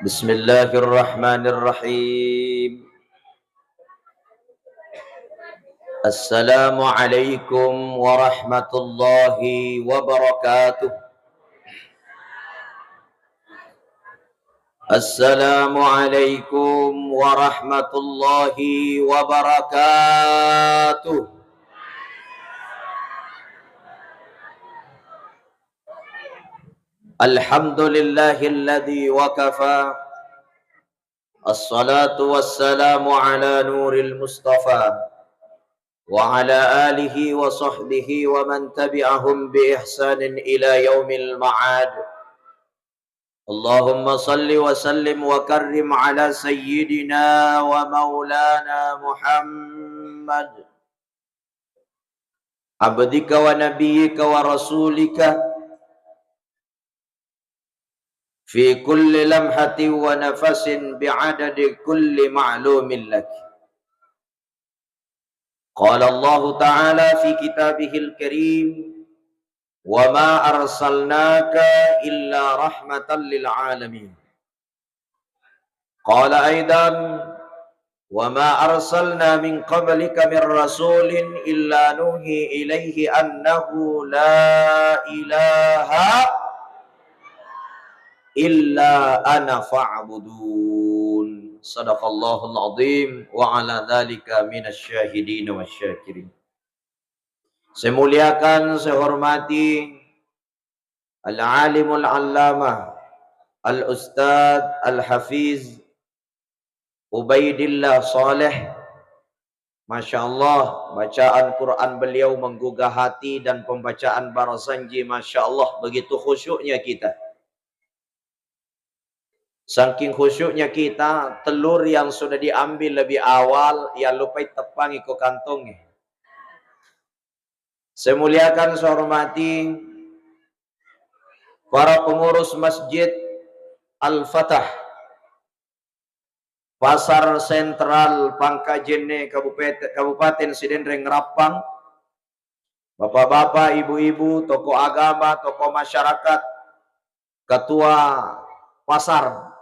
بسم الله الرحمن الرحيم. السلام عليكم ورحمة الله وبركاته. السلام عليكم ورحمة الله وبركاته. الحمد لله الذي وكفى. الصلاة والسلام على نور المصطفى وعلى آله وصحبه ومن تبعهم بإحسان إلى يوم المعاد. اللهم صل وسلم وكرم على سيدنا ومولانا محمد عبدك ونبيك ورسولك في كل لمحة ونفس بعدد كل معلوم لك. قال الله تعالى في كتابه الكريم: وما أرسلناك إلا رحمة للعالمين. قال أيضا: وما أرسلنا من قبلك من رسول إلا نوحي إليه أنه لا إله إلا أنا فاعبدون. صدق الله العظيم وعلى ذلك من الشاهدين والشاكرين. Saya muliakan, saya hormati Al-Alimul Allamah Al-Ustadz Al-Hafiz Ubaidillah Saleh. Masya Allah, bacaan Quran beliau menggugah hati dan pembacaan Barazanji, Masya Allah, begitu khusyuknya kita. Saking khusyuknya kita, telur yang sudah diambil lebih awal, ya lupa tepang ikut kantongnya. Saya muliakan, saya hormati para pengurus Masjid Al-Fatah, Pasar Sentral Pangkajene, Kabupaten Sidendreng Rapang, bapak-bapak, ibu-ibu, tokoh agama, tokoh masyarakat, ketua pasar,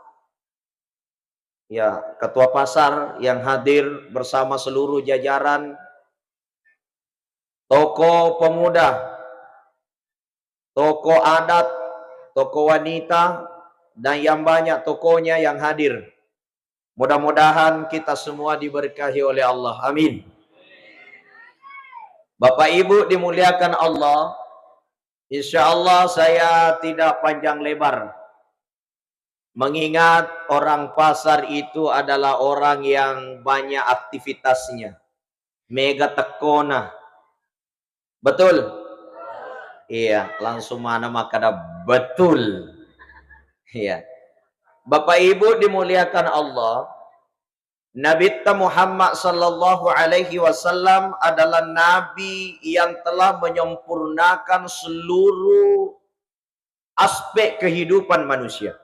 ya ketua pasar yang hadir bersama seluruh jajaran, tokoh pemuda, tokoh adat, tokoh wanita, dan yang banyak tokohnya yang hadir. Mudah-mudahan kita semua diberkahi oleh Allah. Amin. Bapak Ibu dimuliakan Allah, insya Allah saya tidak panjang lebar. Mengingat orang pasar itu adalah orang yang banyak aktivitasnya. Mega tekona. Betul? Iya, langsung mana makada betul. Iya. Bapak Ibu dimuliakan Allah, Nabi Muhammad sallallahu alaihi wasallam adalah nabi yang telah menyempurnakan seluruh aspek kehidupan manusia.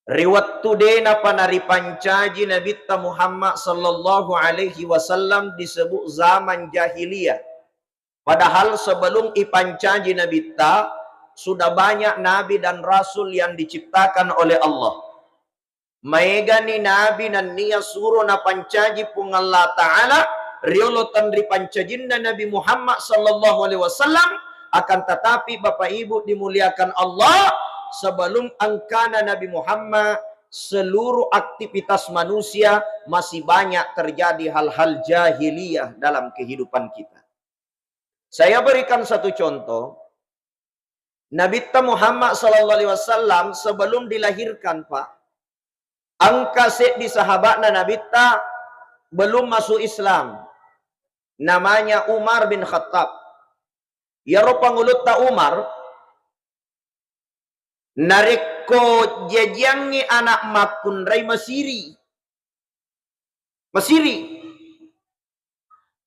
Riwayat tudena panari pancaji Nabi Muhammad sallallahu alaihi wasallam disebut zaman jahiliyah. Padahal sebelum ipancaji Nabi sudah banyak nabi dan rasul yang diciptakan oleh Allah. Maegani nabi nan niya suruh na pancaji pung Allah Ta'ala riolo tanri pancajinna Nabi Muhammad sallallahu alaihi wasallam. Akan tetapi Bapak Ibu dimuliakan Allah, sebelum angkana Nabi Muhammad, seluruh aktivitas manusia masih banyak terjadi hal-hal jahiliyah dalam kehidupan kita. Saya berikan satu contoh. Nabi Muhammad sallallahu alaihi wasallam sebelum dilahirkan, Pak, angkasih di sahabatna Nabi belum masuk Islam. Namanya Umar bin Khattab. Ya pangulut ta Umar nareko jajangi anak makun rai Masiri.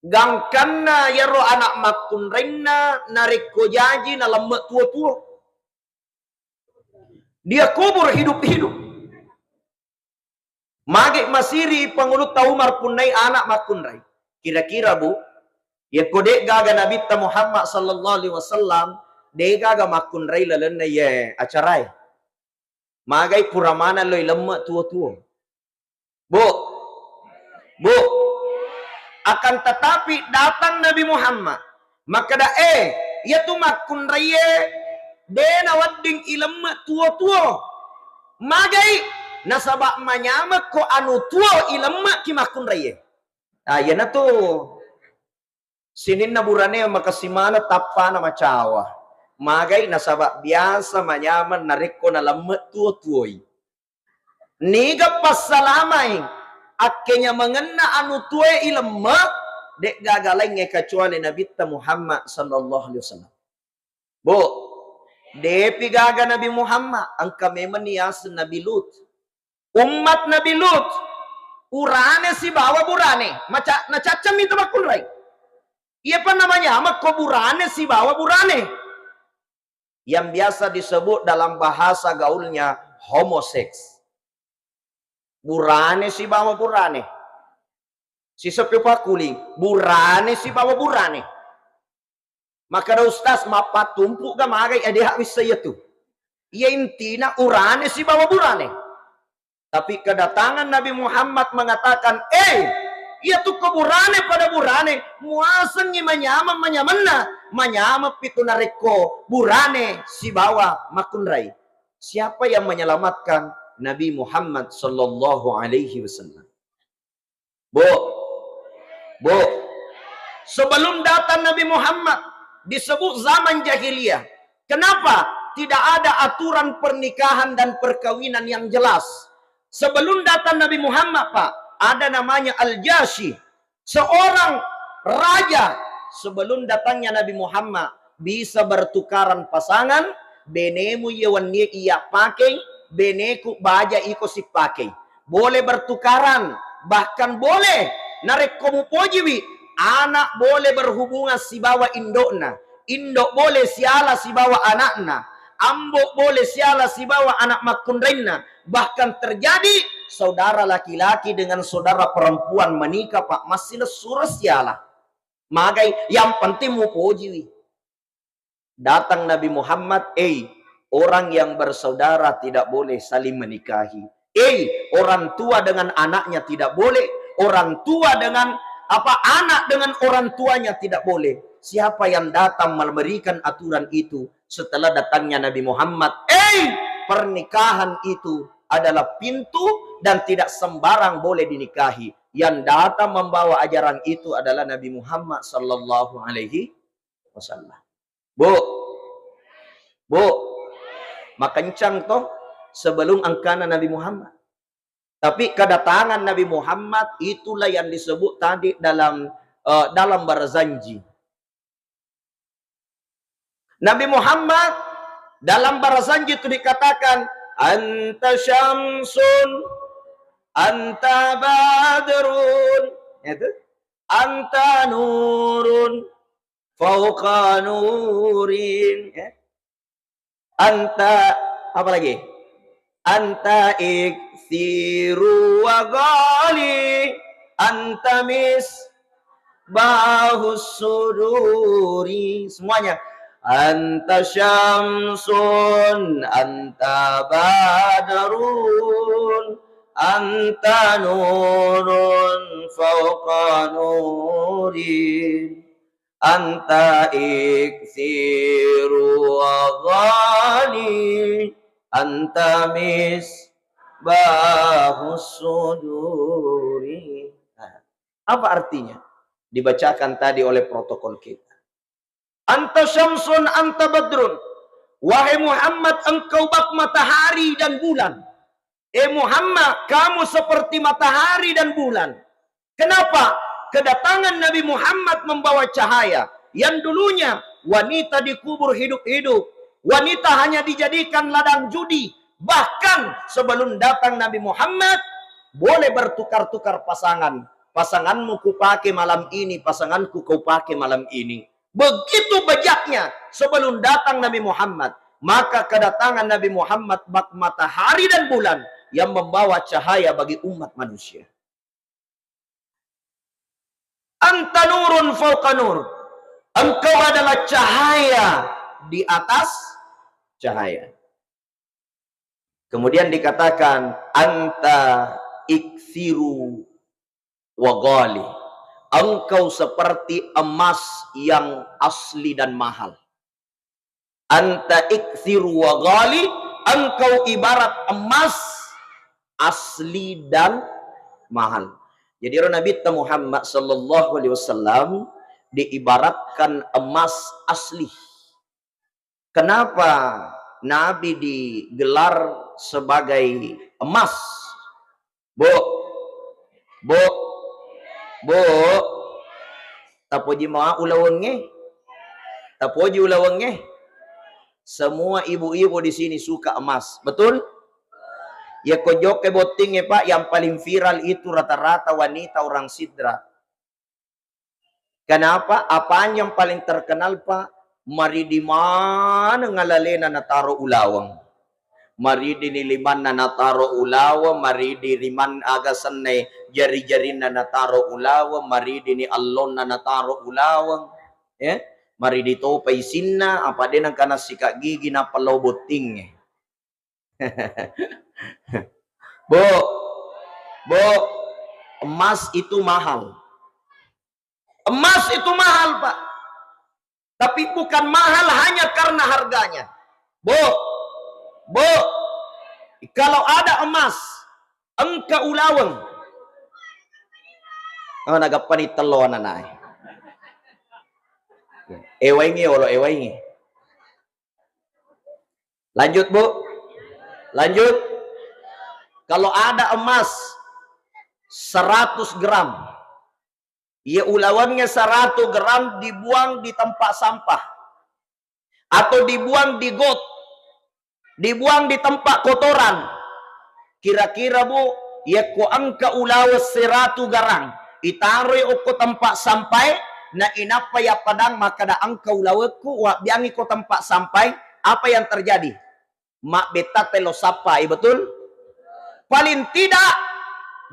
Gangkanna yaro anak makun raina nareko jaji na lembat tua-tua. Dia kubur hidup-hidup. Magik Masiri pangulut ta Umar punai anak makun rai. Kira-kira Bu, ya kode gaga Nabi Muhammad sallallahu alaihi wasallam de gaga makun rai lalan na ye acarai. Magai pura mana loy lemak tua-tua. Bu, bu. Akan tetapi datang Nabi Muhammad. Maka da ia tu makun raya dena wadding ilemak tua-tua. Magai nasabak manyamak ko anu tua ilemak ki makun raya. Ah, yana tu. Sinin na burane makasimana tapa na macawa. Magai nasabak biasa manyaman nariko na lemak tua-tuoi. Niga pasalamay akhirnya mengena anu tuwe ilemak dek gagaleng kecuali Nabi Muhammad sallallahu alaihi wasallam. Bu, depi gaga Nabi Muhammad angka memang nias Nabi Lut. Umat Nabi Lut urane si bawa burane, maca nacacam itu makulai. Iya apa namanya? Amak ko burane si bawa burane. Yang biasa disebut dalam bahasa gaulnya homoseks. Burane si bawa burane. Si sepi pakuli, burane si bawa burane. Maka ada ustaz mapa tumpuk ga magai ade hak wis saya tu. Ia intina urane si bawa burane. Tapi kedatangan Nabi Muhammad mengatakan, ia tu keburane pada burane, muasan ni manyama manyama pitu nareko burane si bawa makunrai. Siapa yang menyelamatkan? Nabi Muhammad sallallahu alaihi wasallam. Bu, sebelum datang Nabi Muhammad disebut zaman jahiliyah. Kenapa? Tidak ada aturan pernikahan dan perkawinan yang jelas. Sebelum datang Nabi Muhammad, Pak, ada namanya Al-Jashi, seorang raja. Sebelum datangnya Nabi Muhammad bisa bertukaran pasangan, benemu yewan ia pakai, beneku baja iko si pakai. Boleh bertukaran, bahkan boleh narik komu pojiwi. Anak boleh berhubungan si bawa indokna, indok boleh siala si bawa anakna, ambok boleh siala si bawa anak makunrenna. Bahkan terjadi saudara laki-laki dengan saudara perempuan menikah, Pak, masih surah siala. Magai yang penting mu pojiwi. Datang Nabi Muhammad, orang yang bersaudara tidak boleh saling menikahi. Orang tua dengan anaknya tidak boleh. Orang tua dengan anak dengan orang tuanya tidak boleh. Siapa yang datang memberikan aturan itu setelah datangnya Nabi Muhammad? Pernikahan itu adalah pintu dan tidak sembarang boleh dinikahi. Yang datang membawa ajaran itu adalah Nabi Muhammad sallallahu alaihi wasallam. Bu, makencang toh sebelum angkana Nabi Muhammad. Tapi kedatangan Nabi Muhammad itulah yang disebut tadi dalam barzanji. Nabi Muhammad dalam barzanji itu dikatakan, anta syamsun, anta badrun, itu, anta nurun, fauqa nurin, anta apa lagi? Anta ikthiru wa ghali, anta misbahus suduri. Semuanya. Anta syamsun, anta badarun, anta nurun fauqa nurin, anta ikthiru wa ghali, anta misbahus suduri. Apa artinya? Dibacakan tadi oleh protokol kita. Anta syamsun, anta badrun. Wahai Muhammad, engkau bak matahari dan bulan. Muhammad, kamu seperti matahari dan bulan. Kenapa? Kedatangan Nabi Muhammad membawa cahaya. Yang dulunya wanita dikubur hidup-hidup. Wanita hanya dijadikan ladang judi. Bahkan sebelum datang Nabi Muhammad, boleh bertukar-tukar pasangan. Pasanganmu ku pakai malam ini, pasanganku kau pakai malam ini. Begitu bejaknya sebelum datang Nabi Muhammad. Maka kedatangan Nabi Muhammad bak matahari dan bulan yang membawa cahaya bagi umat manusia. Anta nurun fauqa nur. Engkau adalah cahaya di atas cahaya. Kemudian dikatakan anta iksiru wa ghali. Engkau seperti emas yang asli dan mahal. Anta iksiru wa ghali, engkau ibarat emas asli dan mahal. Jadi Nabi Muhammad sallallahu alaihi wasallam diibaratkan emas asli. Kenapa Nabi digelar sebagai emas? Bu, tapoji maa ulawenge, tapoji ulawenge. Semua ibu-ibu di sini suka emas, betul? Ya kojoke boting ya Pak, yang paling viral itu rata-rata wanita orang sidra. Kenapa? Apaan yang paling terkenal Pak? Mari di mana ngalalena nataro ulawang. Mari di niliman na nataro ulawang, mari di riman agasan na jari-jari na nataro ulawang, mari di ni allon na nataro ulawang. Ya? Mari di topay sinna, apa din ang kanasika gigi na palaw boting. Bu, emas itu mahal. Emas itu mahal, Pak. Tapi bukan mahal hanya karena harganya. Bu, kalau ada emas, engkau ulawang. Oh, nagapan italo na na. Ewaingi, olo ewaingi. Lanjut, Bu. Lanjut. Kalau ada emas 100 gram, ya ulawannya 100 gram dibuang di tempat sampah. Atau dibuang di got. Dibuang di tempat kotoran. Kira-kira Bu, ya ko angka ulawas 100 garang. Itaroy ko tempat sampai, na inapa ya padang maka da angka ulawatku, wa biangi ko tempat sampai, apa yang terjadi? Mak beta telo sapai, betul? Paling tidak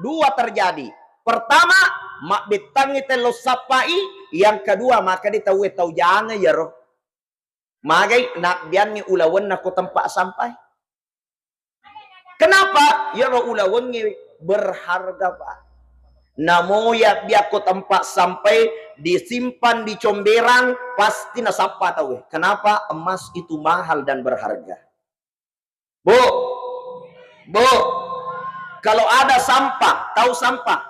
2 terjadi. Pertama, mak betangi telo sapai, yang kedua maka ditawe tau jangan ya roh. Magai nak biangi ulawan nako tempat sampai. Kenapa? Ya roh ulawan berharga Pak. Namo ya biako tempat sampai disimpan di comberan pasti nasapa tahu. Kenapa? Emas itu mahal dan berharga. Bu, kalau ada sampah, tahu sampah?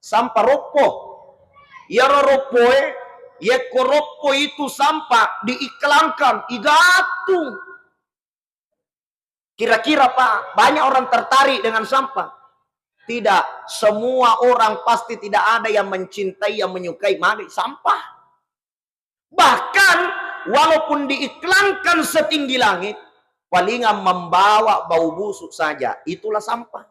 Sampah ropo. Ya ropo ya koropo itu sampah diiklankan, igatung. Kira-kira Pak, banyak orang tertarik dengan sampah? Tidak, semua orang pasti tidak ada yang mencintai, yang menyukai sampah. Bahkan walaupun diiklankan setinggi langit, palingan membawa bau busuk saja, itulah sampah.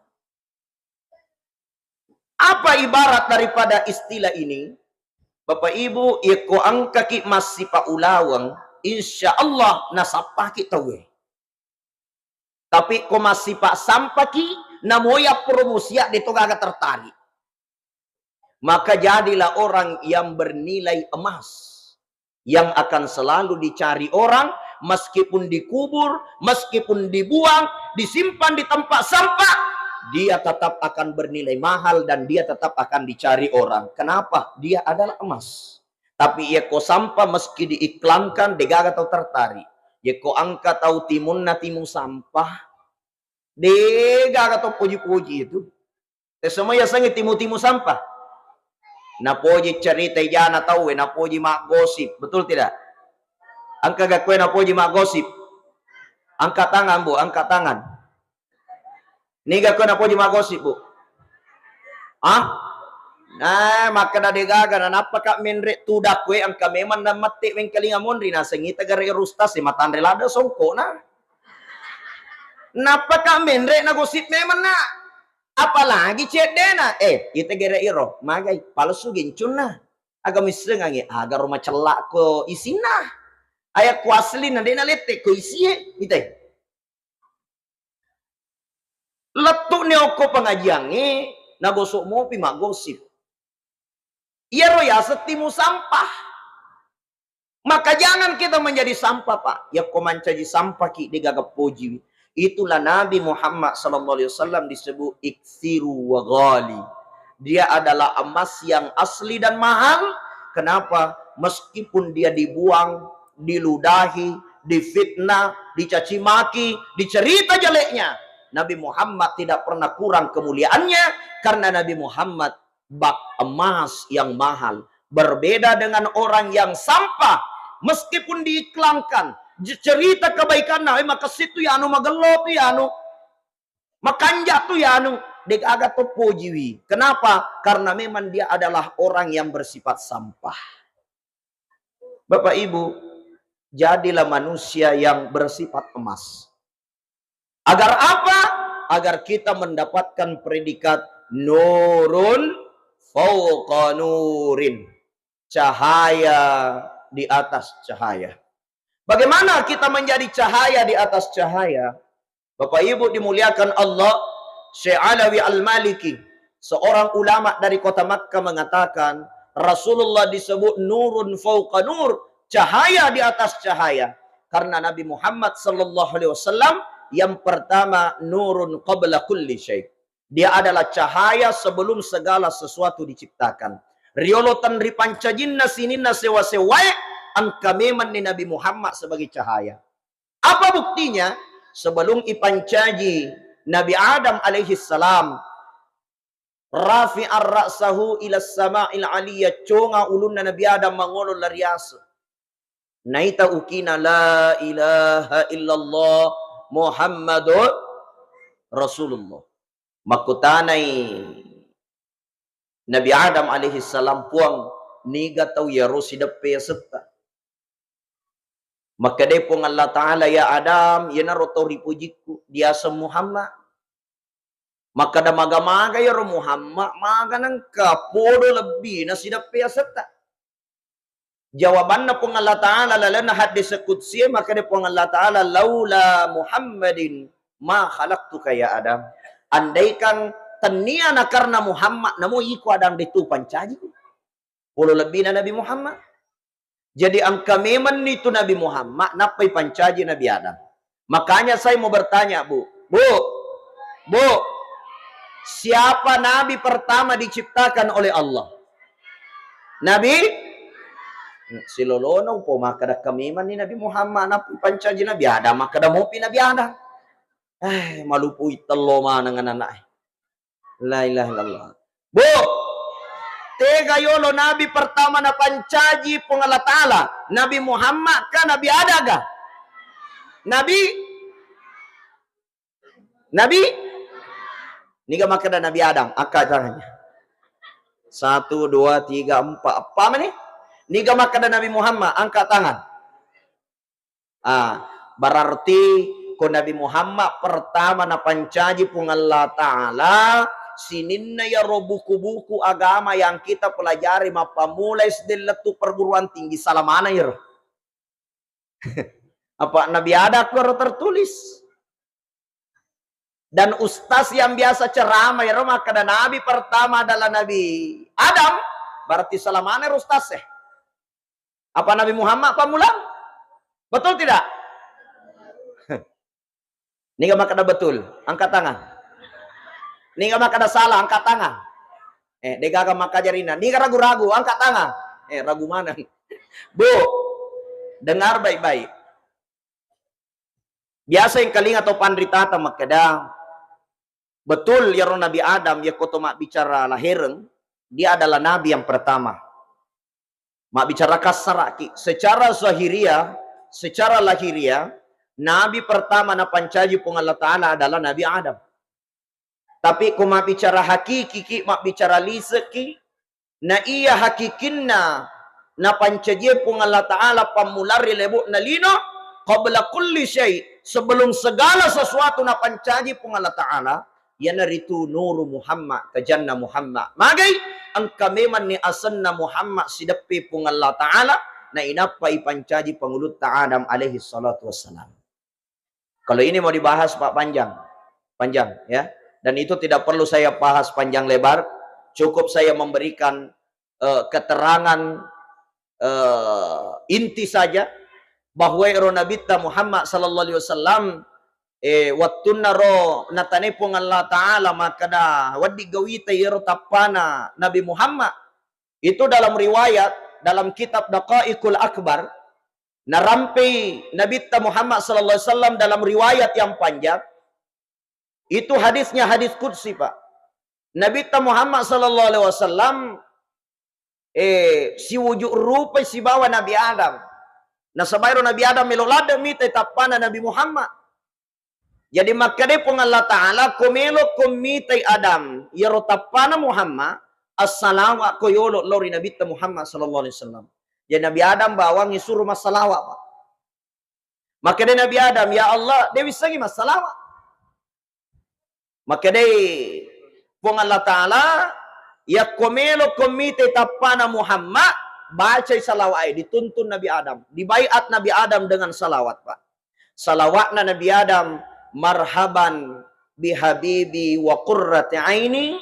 Apa ibarat daripada istilah ini? Bapak Ibu, iko angka ki masih pa ulawang, insya Allah nasapah kita we. Tapi ko masih pak sampah ki, namoya promosia dito gaga tertarik. Maka jadilah orang yang bernilai emas, yang akan selalu dicari orang, meskipun dikubur, meskipun dibuang, disimpan di tempat sampah, dia tetap akan bernilai mahal dan dia tetap akan dicari orang. Kenapa? Dia adalah emas. Tapi ia ko sampah meski diiklankan, degaga tau tertarik. Ia ko angka tau timun na timun sampah, degaga tau puji-puji itu. Semua ya sangi timu-timu sampah. Napoji cerita jana tau, napoji mak gosip, betul tidak? Angka gakwe napoji mak gosip. Angkat tangan Bu, angkat tangan. Niga ko napoji mak gosip Bu. Nah, maka na degaga na napaka menre tudak we angka memang na mati wen kalinga monri na sengita gare rustas si matan relada songko na. Napaka menre na gosip memang na. Apalagi cedena kita gere iro magai palsu gincun na aga misrengangi aga rumah celak ko isina aya ku asli na dena lete ko isie itay letuk ni oko pengajiangi nagosok mo pi magosip iya ro ya setimu sampah. Maka jangan kita menjadi sampah Pak. Ya ko mancaji sampah ki digagap puji. Itulah Nabi Muhammad sallallahu alaihi wasallam disebut iksiru wa ghali. Dia adalah emas yang asli dan mahal. Kenapa? Meskipun dia dibuang, diludahi, difitnah, dicaci maki, dicerita jeleknya, Nabi Muhammad tidak pernah kurang kemuliaannya, karena Nabi Muhammad bak emas yang mahal. Berbeda dengan orang yang sampah, meskipun diiklankan, cerita kebaikan, nah maka situ ya anu magelo tu ya anu makanja tu ya anu dek agak topo jiwi. Kenapa? Karena memang dia adalah orang yang bersifat sampah. Bapak Ibu, jadilah manusia yang bersifat emas. Agar apa? Agar kita mendapatkan predikat nurun fauqa nurin. Cahaya di atas cahaya. Bagaimana kita menjadi cahaya di atas cahaya? Bapak Ibu dimuliakan Allah, Syekh Alawi Al-Maliki, seorang ulama dari kota Makkah, mengatakan Rasulullah disebut nurun fauqa nur, cahaya di atas cahaya, karena Nabi Muhammad sallallahu alaihi wasallam yang pertama nurun qabla kulli syai'. Dia adalah cahaya sebelum segala sesuatu diciptakan. Riolotan ripancajinna sininna sewa-sewai angka meman ni Nabi Muhammad sebagai cahaya. Apa buktinya? Sebelum ipancaji Nabi Adam alaihi salam rafi'ar ra'sahu ila sama'il aliyah, conga ulunna Nabi Adam mangolo lariasa. Naita ukina la ilaha illallah Muhammadur Rasulullah. Makutanay Nabi Adam alaihi salam puang niga tau ya rosidapya setta. Maka dia pun Allah Ta'ala, ya Adam, ya naroto ripujiku, dia Muhammad. Maka dah maga-maga ya Muhammad, maga nang kapodo lebih na sidapya setta. Jawabannya pun Allah Ta'ala lalana hadis qudsi, maka dia pun Allah Ta'ala, laula Muhammadin ma khalaqtuka ya Adam. Andaikan teniana karena Muhammad, namu iku Adam ditu pancaji. Puluh lebih na Nabi Muhammad. Jadi angka memang itu Nabi Muhammad napai pancaji Nabi Adam. Makanya saya mau bertanya, Bu, siapa Nabi pertama diciptakan oleh Allah? Nabi silolono po maka kami man ni Nabi Muhammad napai pancaji Nabi Adam, maka dah mopi Nabi Adam. Malupui telo mana dengan anak. La ilaha illallah. Bu, tega yolo Nabi pertama na pancaji pung Allah Ta'ala. Nabi Muhammad kah Nabi Adaga? Nabi? Niga makada Nabi Adam. Angkat tangannya. 1, 2, 3, 4. Apa mana? Niga makada Nabi Muhammad. Angkat tangan. Berarti ko Nabi Muhammad pertama na pancaji pung Allah Ta'ala. Sininna ya buku-buku agama yang kita pelajari mapamulai sedeletu perguruan tinggi salamana ya. Apa Nabi ada baru tertulis. Dan ustaz yang biasa ceramah ya maka dan Nabi pertama adalah Nabi Adam, berarti salamana ustaz ya. Apa Nabi Muhammad pamulang? Betul tidak? Ini gak maka betul. Angkat tangan. Ni gak ada salah, angkat tangan. Dega maka jarina. Ni ragu-ragu, angkat tangan. Ragu mana? Bu, dengar baik-baik. Biasa yang kaling atau pandritata makada. Betul ya Nabi Adam ya koto mak bicara lahireng, dia adalah nabi yang pertama. Mak bicara kasaraki. Secara zahiriah, secara lahiriah, nabi pertama na pancaji pung Allah Ta'ala adalah Nabi Adam. Tapi kung mabicara hakiki, mabicara liseki, na iya hakikinna na pancajie pung Allah Ta'ala pamulari lebuk na lino, qabla kulli syai, sebelum segala sesuatu na pancaji pung Allah Ta'ala, yan naritu nuru Muhammad, kajanna Muhammad. Magay, ang kameman ni asan na Muhammad sidapi pung Allah Ta'ala, na inapa ipancaji pangulut Adam alaihi salatu wassalam. Kalau ini mau dibahas Pak panjang ya. Dan itu tidak perlu saya bahas panjang lebar. Cukup saya memberikan keterangan inti saja. Bahwa Nabi Muhammad sallallahu alaihi wasallam Watun naro natane pong Allah Ta'ala makada wadi gawita yero tapana Nabi Muhammad. Itu dalam riwayat dalam kitab Daqaiqul Akbar narampi Nabi Muhammad sallallahu alaihi wasallam dalam riwayat yang panjang. Itu hadisnya hadis qudsi, Pak. Nabi Muhammad sallallahu alaihi wasallam si wujud rupa si bawa Nabi Adam. Na sabayro Nabi Adam melolada mita tapana Nabi Muhammad. Jadi makade pong Allah Ta'ala kumelo kumitay Adam yaro tapana Muhammad assalamu koyolo lori Nabi Muhammad sallallahu alaihi wasallam. Jadi Nabi Adam bawang isuruh masalawa, Pak. Makade Nabi Adam, ya Allah, dewi sagi masalawa. Makade pong Allah Ta'ala ya komelo komite tapana Muhammad baca salawat dituntun Nabi Adam, dibaiat Nabi Adam dengan salawat, Pak. Salawatna Nabi Adam, marhaban bihabibi wa qurrati aini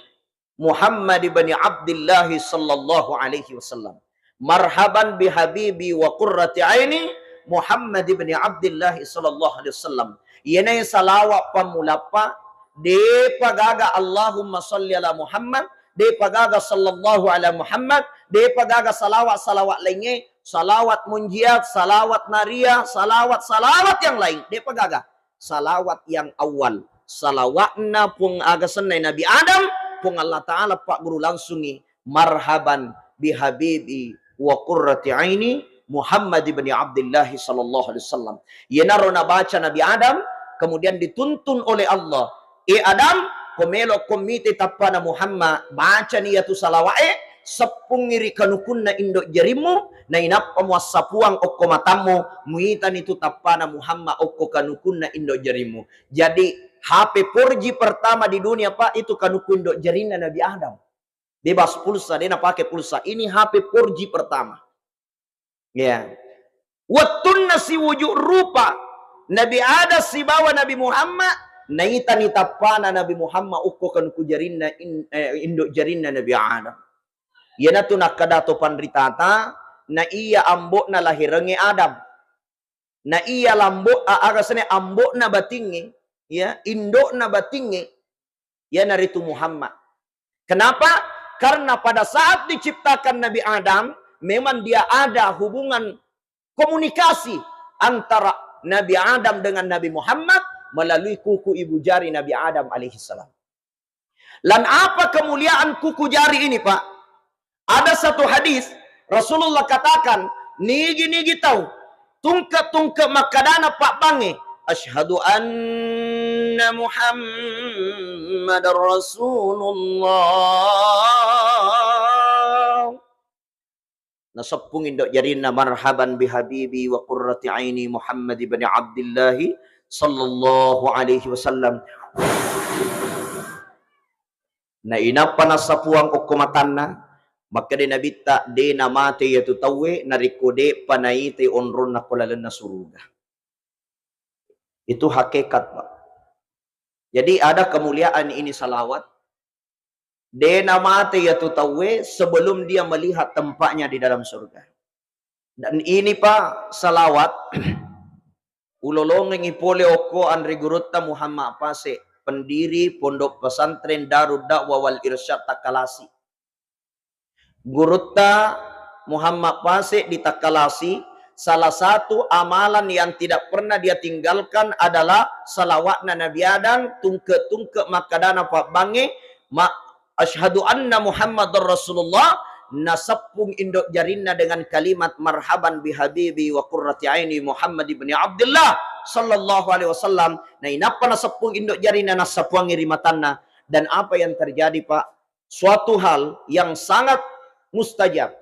Muhammad ibn Abdullah sallallahu alaihi wasallam. Marhaban bihabibi wa qurrati aini Muhammad ibn Abdullah sallallahu alaihi wasallam. Yenay salawat pamulapa de pagaga Allahumma salli ala Muhammad, de pagaga sallallahu ala Muhammad, de pagaga salawat lainnya, salawat munjiat, salawat naria, salawat yang lain, de pagaga salawat yang awal. Salawatna pung agasan na Nabi Adam, pung Allah Ta'ala Pak Guru langsungi, marhaban bihabibi wa qurrati aini Muhammad ibn Abdullah sallallahu alaihi wasallam. Yenaro na baca Nabi Adam, kemudian dituntun oleh Allah. Adam, komelo komite tapana Muhammad, baca niyatu salawae, sepungiri kanukun na indok jarimu, na inapa mo sapuang okko matamu, muitan itu tapana Muhammad okko kanukun na indok jarimu. Jadi HP 4G pertama di dunia, Pak, itu kanukun indok jarina Nabi Adam. Bebas pulsa, dia pakai pulsa. Ini HP 4G pertama. Ya. Watun nasi wujud rupa Nabi Adam si bawa Nabi Muhammad. Naita ni tapana Nabi Muhammad ukko kan ku jarinna induk jarinna Nabi Adam. Yana tu nakadato panritata na iya ambok na lahirangi Adam. Na iya lambok agasane ambok na batingi, ya, induk na batingi, ya naritu Muhammad. Kenapa? Karena pada saat diciptakan Nabi Adam, memang dia ada hubungan komunikasi antara Nabi Adam dengan Nabi Muhammad melalui kuku ibu jari Nabi Adam alaihissalam. Dan apa kemuliaan kuku jari ini, Pak? Ada satu hadis Rasulullah katakan, nigi tahu, tungke makadana Pak Bange, asyhadu anna Muhammadar Rasulullah. Nasapung indok jarina marhaban bihabibi wa qurrati aini Muhammad ibn Abdullah sallallahu alaihi wasallam. Na inapa na sapuang okumatanna, maka de nabita de namate yatu tawe narikode panaite onron na kulalan na suruga. Itu hakikat, Pak. Jadi ada kemuliaan ini salawat. De namate yatu tawe sebelum dia melihat tempatnya di dalam surga. Dan ini, Pak, salawat ulolongeng ipole oko Andri Gurutta Muhammad Pase, pendiri Pondok Pesantren Darud Dakwah wal Irsyad Takalasi. Gurutta Muhammad Pase di Takalasi, salah satu amalan yang tidak pernah dia tinggalkan adalah salawatna Nabi Adam, tungke makadana Pak Bange, asyhadu anna Muhammadar Rasulullah, nasapung indok jarinna dengan kalimat marhaban bihabibi wa qurrati aini Muhammad ibn Abdullah sallallahu alaihi wasallam. Nah, inapa nasapung indok jarinna nasapuang ngirimatanna. Dan apa yang terjadi, Pak? Suatu hal yang sangat mustajab.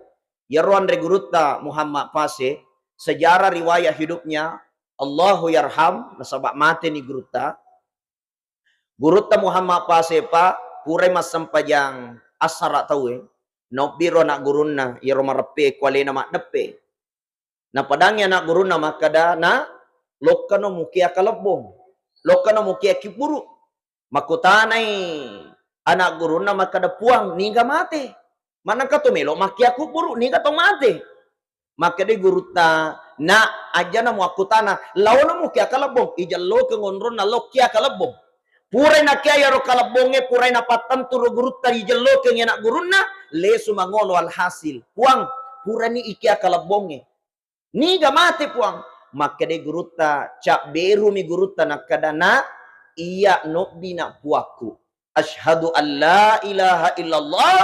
Ya Andre Gurutta Muhammad Pase, sejarah riwayat hidupnya, Allahu yarham, nasabak mati ni Gurutta. Gurutta Muhammad Pase, Pak, pure mas sampajang asara tahu no biro nak gurunna iro marepe kwale na makdepe na padangnya nak gurunna makada na lokano mukia kalabong lokano mukia kiburu makutanay anak gurunna makada puang niga mate mana ka tumelo makia kuburu niga to mate makade Gurutta Na aja na mo aku tanah. Lawan na mo kya kalabong. Ijalo ke ngonron na lo kya kalabong. Puray na kya yaro kalabonge. Puray na patan turo gurut tari ijalo ke ngena gurun na. Le sumangono alhasil. Puang. Puray ni ikya kalabonge. Ni gamate puang. Maka de guruta. Cak beru mi guruta nakadana. Iya no bina puaku. Ashhadu an la ilaha illallah.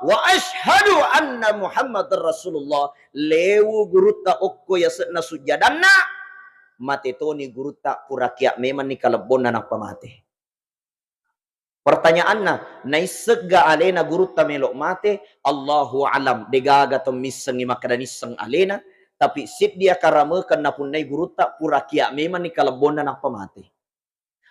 Wa ashhadu anna Muhammad Rasulullah. Lewu guruta okko ya na sujadanna. Mate toni guruta purakia memang ni kalabon na pamate. Pertanyaanna, naisega alena guruta melok mate. Allahu alam. Degaga tomiseng imakadaniseng alena. Tapi sit dia karamekan na punay guruta purakia memang ni kalabon na pamate.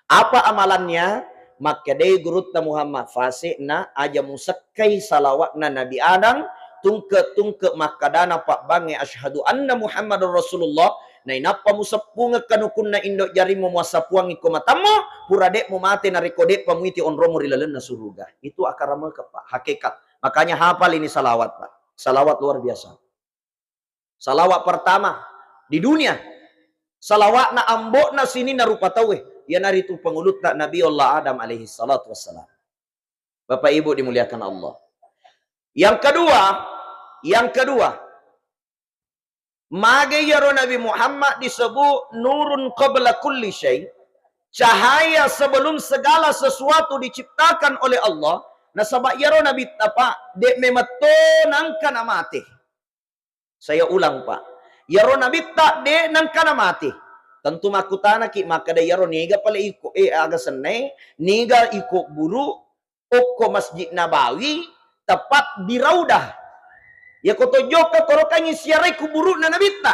Apa amalannya? Maka day gurut na Muhammad fase na aja musakkay salawat na Nabi Adam tungke makadana pak bange asyhadu anna Muhammadar Rasulullah na inapa musapunga kanukun na indok jari mo muasapuang iko matamu purade mo mate na rekode pamuiti onromo rilalen na suruga. Itu akarama ka Pak, hakikat. Makanya hafal ini salawat Pak. Salawat luar biasa. Salawat pertama di dunia. Salawat na ambok na sini na rupa tawe. Yan naritu pengulut tak Nabi Allah Adam alaihi salatu wassalam. Bapak Ibu dimuliakan Allah. Yang kedua, mage yaro Nabi Muhammad disebut nurun qabla kulli syai. Cahaya sebelum segala sesuatu diciptakan oleh Allah. Nasabak yaro Nabi apa? Dek mematonang kana mati. Saya ulang Pak. Yaro Nabi tak dek nang kana mati. Tentu makutana ki maka da yaro niga pala iko aga senay niga iko buru oko Masjid Nabawi tepat di Raudah. Ya koto joka korokanyi siarai kuburu na nabita.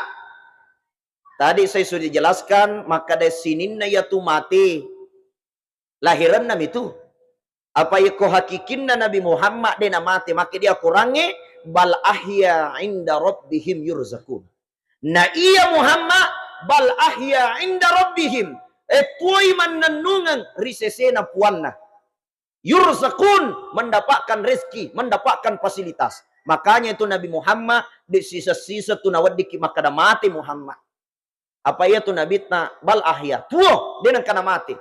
Tadi saya sudah jelaskan maka da sinin na yatu mati. Lahiran nam itu. Apa ya ko hakikin na Nabi Muhammad de na mati maka dia kurangi bal ahya inda rabbihim yurzakun. Na iya Muhammad bal ahya inda rabbihim tuai mananungan risesena puanna yurzakun mendapatkan rezeki mendapatkan fasilitas. Makanya itu Nabi Muhammad di sisa-sisa tu nawadiki makada mati Muhammad apa ya tu Nabi na bal ahya tuo dia kana mati.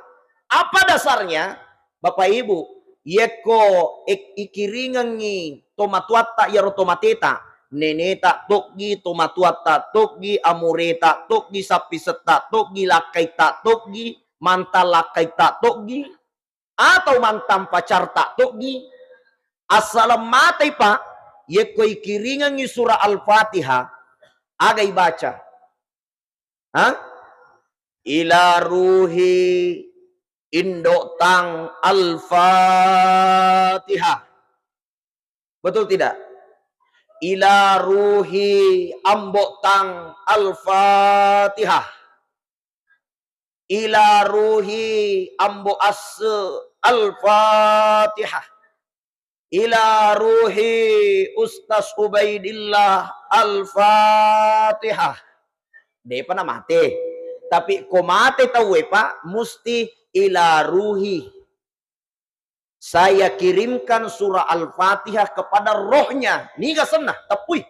Apa dasarnya Bapak Ibu yeko ikiringan ni tomatuata yaro tomateta neneta tokgi tomatuata tokgi amureta tokgi sapi seta tokgi lakai tak tokgi mantal lakai tak tokgi atau mantam pacar tak tokgi asalam matai Pak yeko ikiringan ni surah Al-Fatihah agai baca ila ruhi indok tang Al-Fatihah. Betul tidak? Ila ruhi ambok tang Al-Fatihah. Ila ruhi ambok as Al-Fatihah. Ila ruhi Ustaz Ubaidillah Al-Fatihah. Dia pernah mati. Tapi ko mati tahu Pak, musti ila ruhi. Saya kirimkan surah Al-Fatihah kepada rohnya. Niga senah, tapui.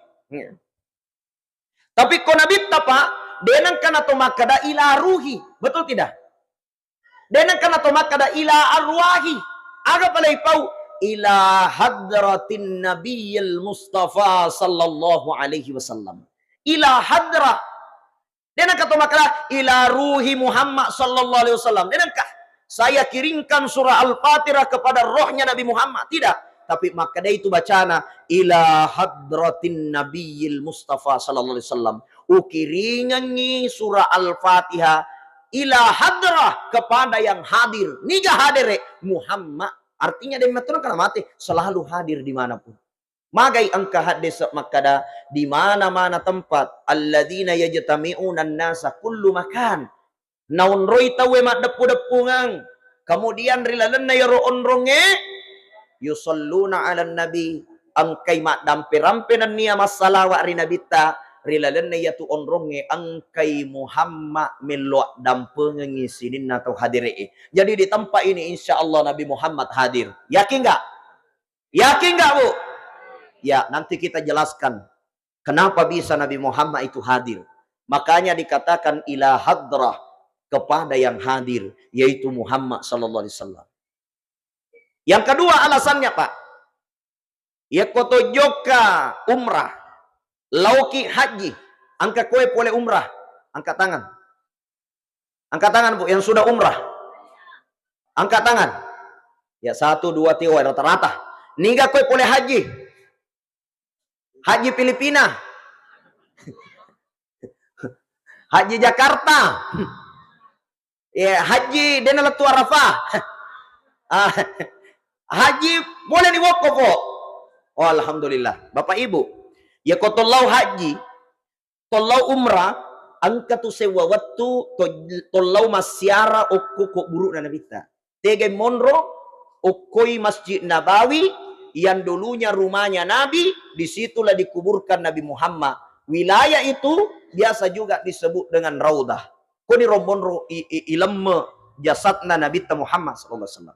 Tapi ko Nabi Pak, denang kana to makada ila ruhi. Betul tidak? Denang kana to makada ila arwahi. Aga palay pau ila hadratin Nabiyil Mustafa sallallahu alaihi wasallam. Ila hadra. Denang kato makada ila ruhi Muhammad sallallahu alaihi wasallam. Denangkah saya kirimkan surah Al-Fatihah kepada rohnya Nabi Muhammad? Tidak. Tapi makada itu bacana ila hadratin Nabiyil Mustafa sallallahu alaihi wasallam. Ukiringannya surah Al-Fatihah ila hadrah kepada yang hadir. Niga hadire Muhammad. Artinya dia mengatakan karena mati selalu hadir dimanapun. Magai angka hadis makada di mana-mana tempat. Alladzina yajtami'una an-nasa kullu makan. Naun roy tawe mak depu-depungang. Kemudian rilalan na yaro onronge yusalluna ala nabi angkai mak dampe-rampe nan niya masalawa ri nabita rilalan na yatu onronge angkai Muhammad melok dampengang sinin na tau hadire. Jadi di tempat ini insyaallah Nabi Muhammad hadir. Yakin enggak? Yakin enggak, Bu? Ya, nanti kita jelaskan kenapa bisa Nabi Muhammad itu hadir. Makanya dikatakan ila hadrah, kepada yang hadir, yaitu Muhammad sallallahu alaihi wasallam. Yang kedua alasannya, Pak, ya koto joka umrah, lauki haji, angka kue boleh umrah, angkat tangan. Angkat tangan, Bu, yang sudah umrah. Angkat tangan. Ya, 1, 2, 3, rata-rata. Niga kue boleh haji. Haji Filipina. Haji Jakarta. Ya, haji Denal Tua Arafah. Haji boleh diwakaf kok. Oh, alhamdulillah. Bapak Ibu, ya kau tollau haji, tollau umrah, angka tu sewa waktu, tollau masyara okko kok buruk na nabita. Tege monro, okoi Masjid Nabawi, yang dulunya rumahnya Nabi, disitulah dikuburkan Nabi Muhammad. Wilayah itu biasa juga disebut dengan Raudah. Koni rombonro ilemme jasadna Nabi Muhammad SAW.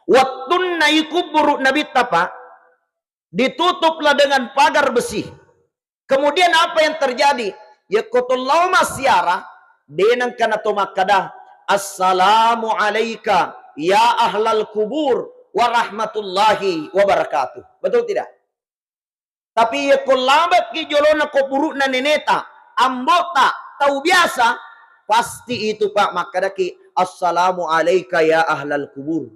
Waktu naikubur Nabi Pak, ditutuplah dengan pagar besi. Kemudian apa yang terjadi? Ya kotullau masyara denang kana tomakada assalamu alayka ya ahlal kubur wa rahmatullahi wa barakatuh. Betul tidak? Tapi ya kulabat ki jolona ko burukna neneta ambota tahu biasa pasti itu Pak makadaki assalamu alayka ya ahlal kubur.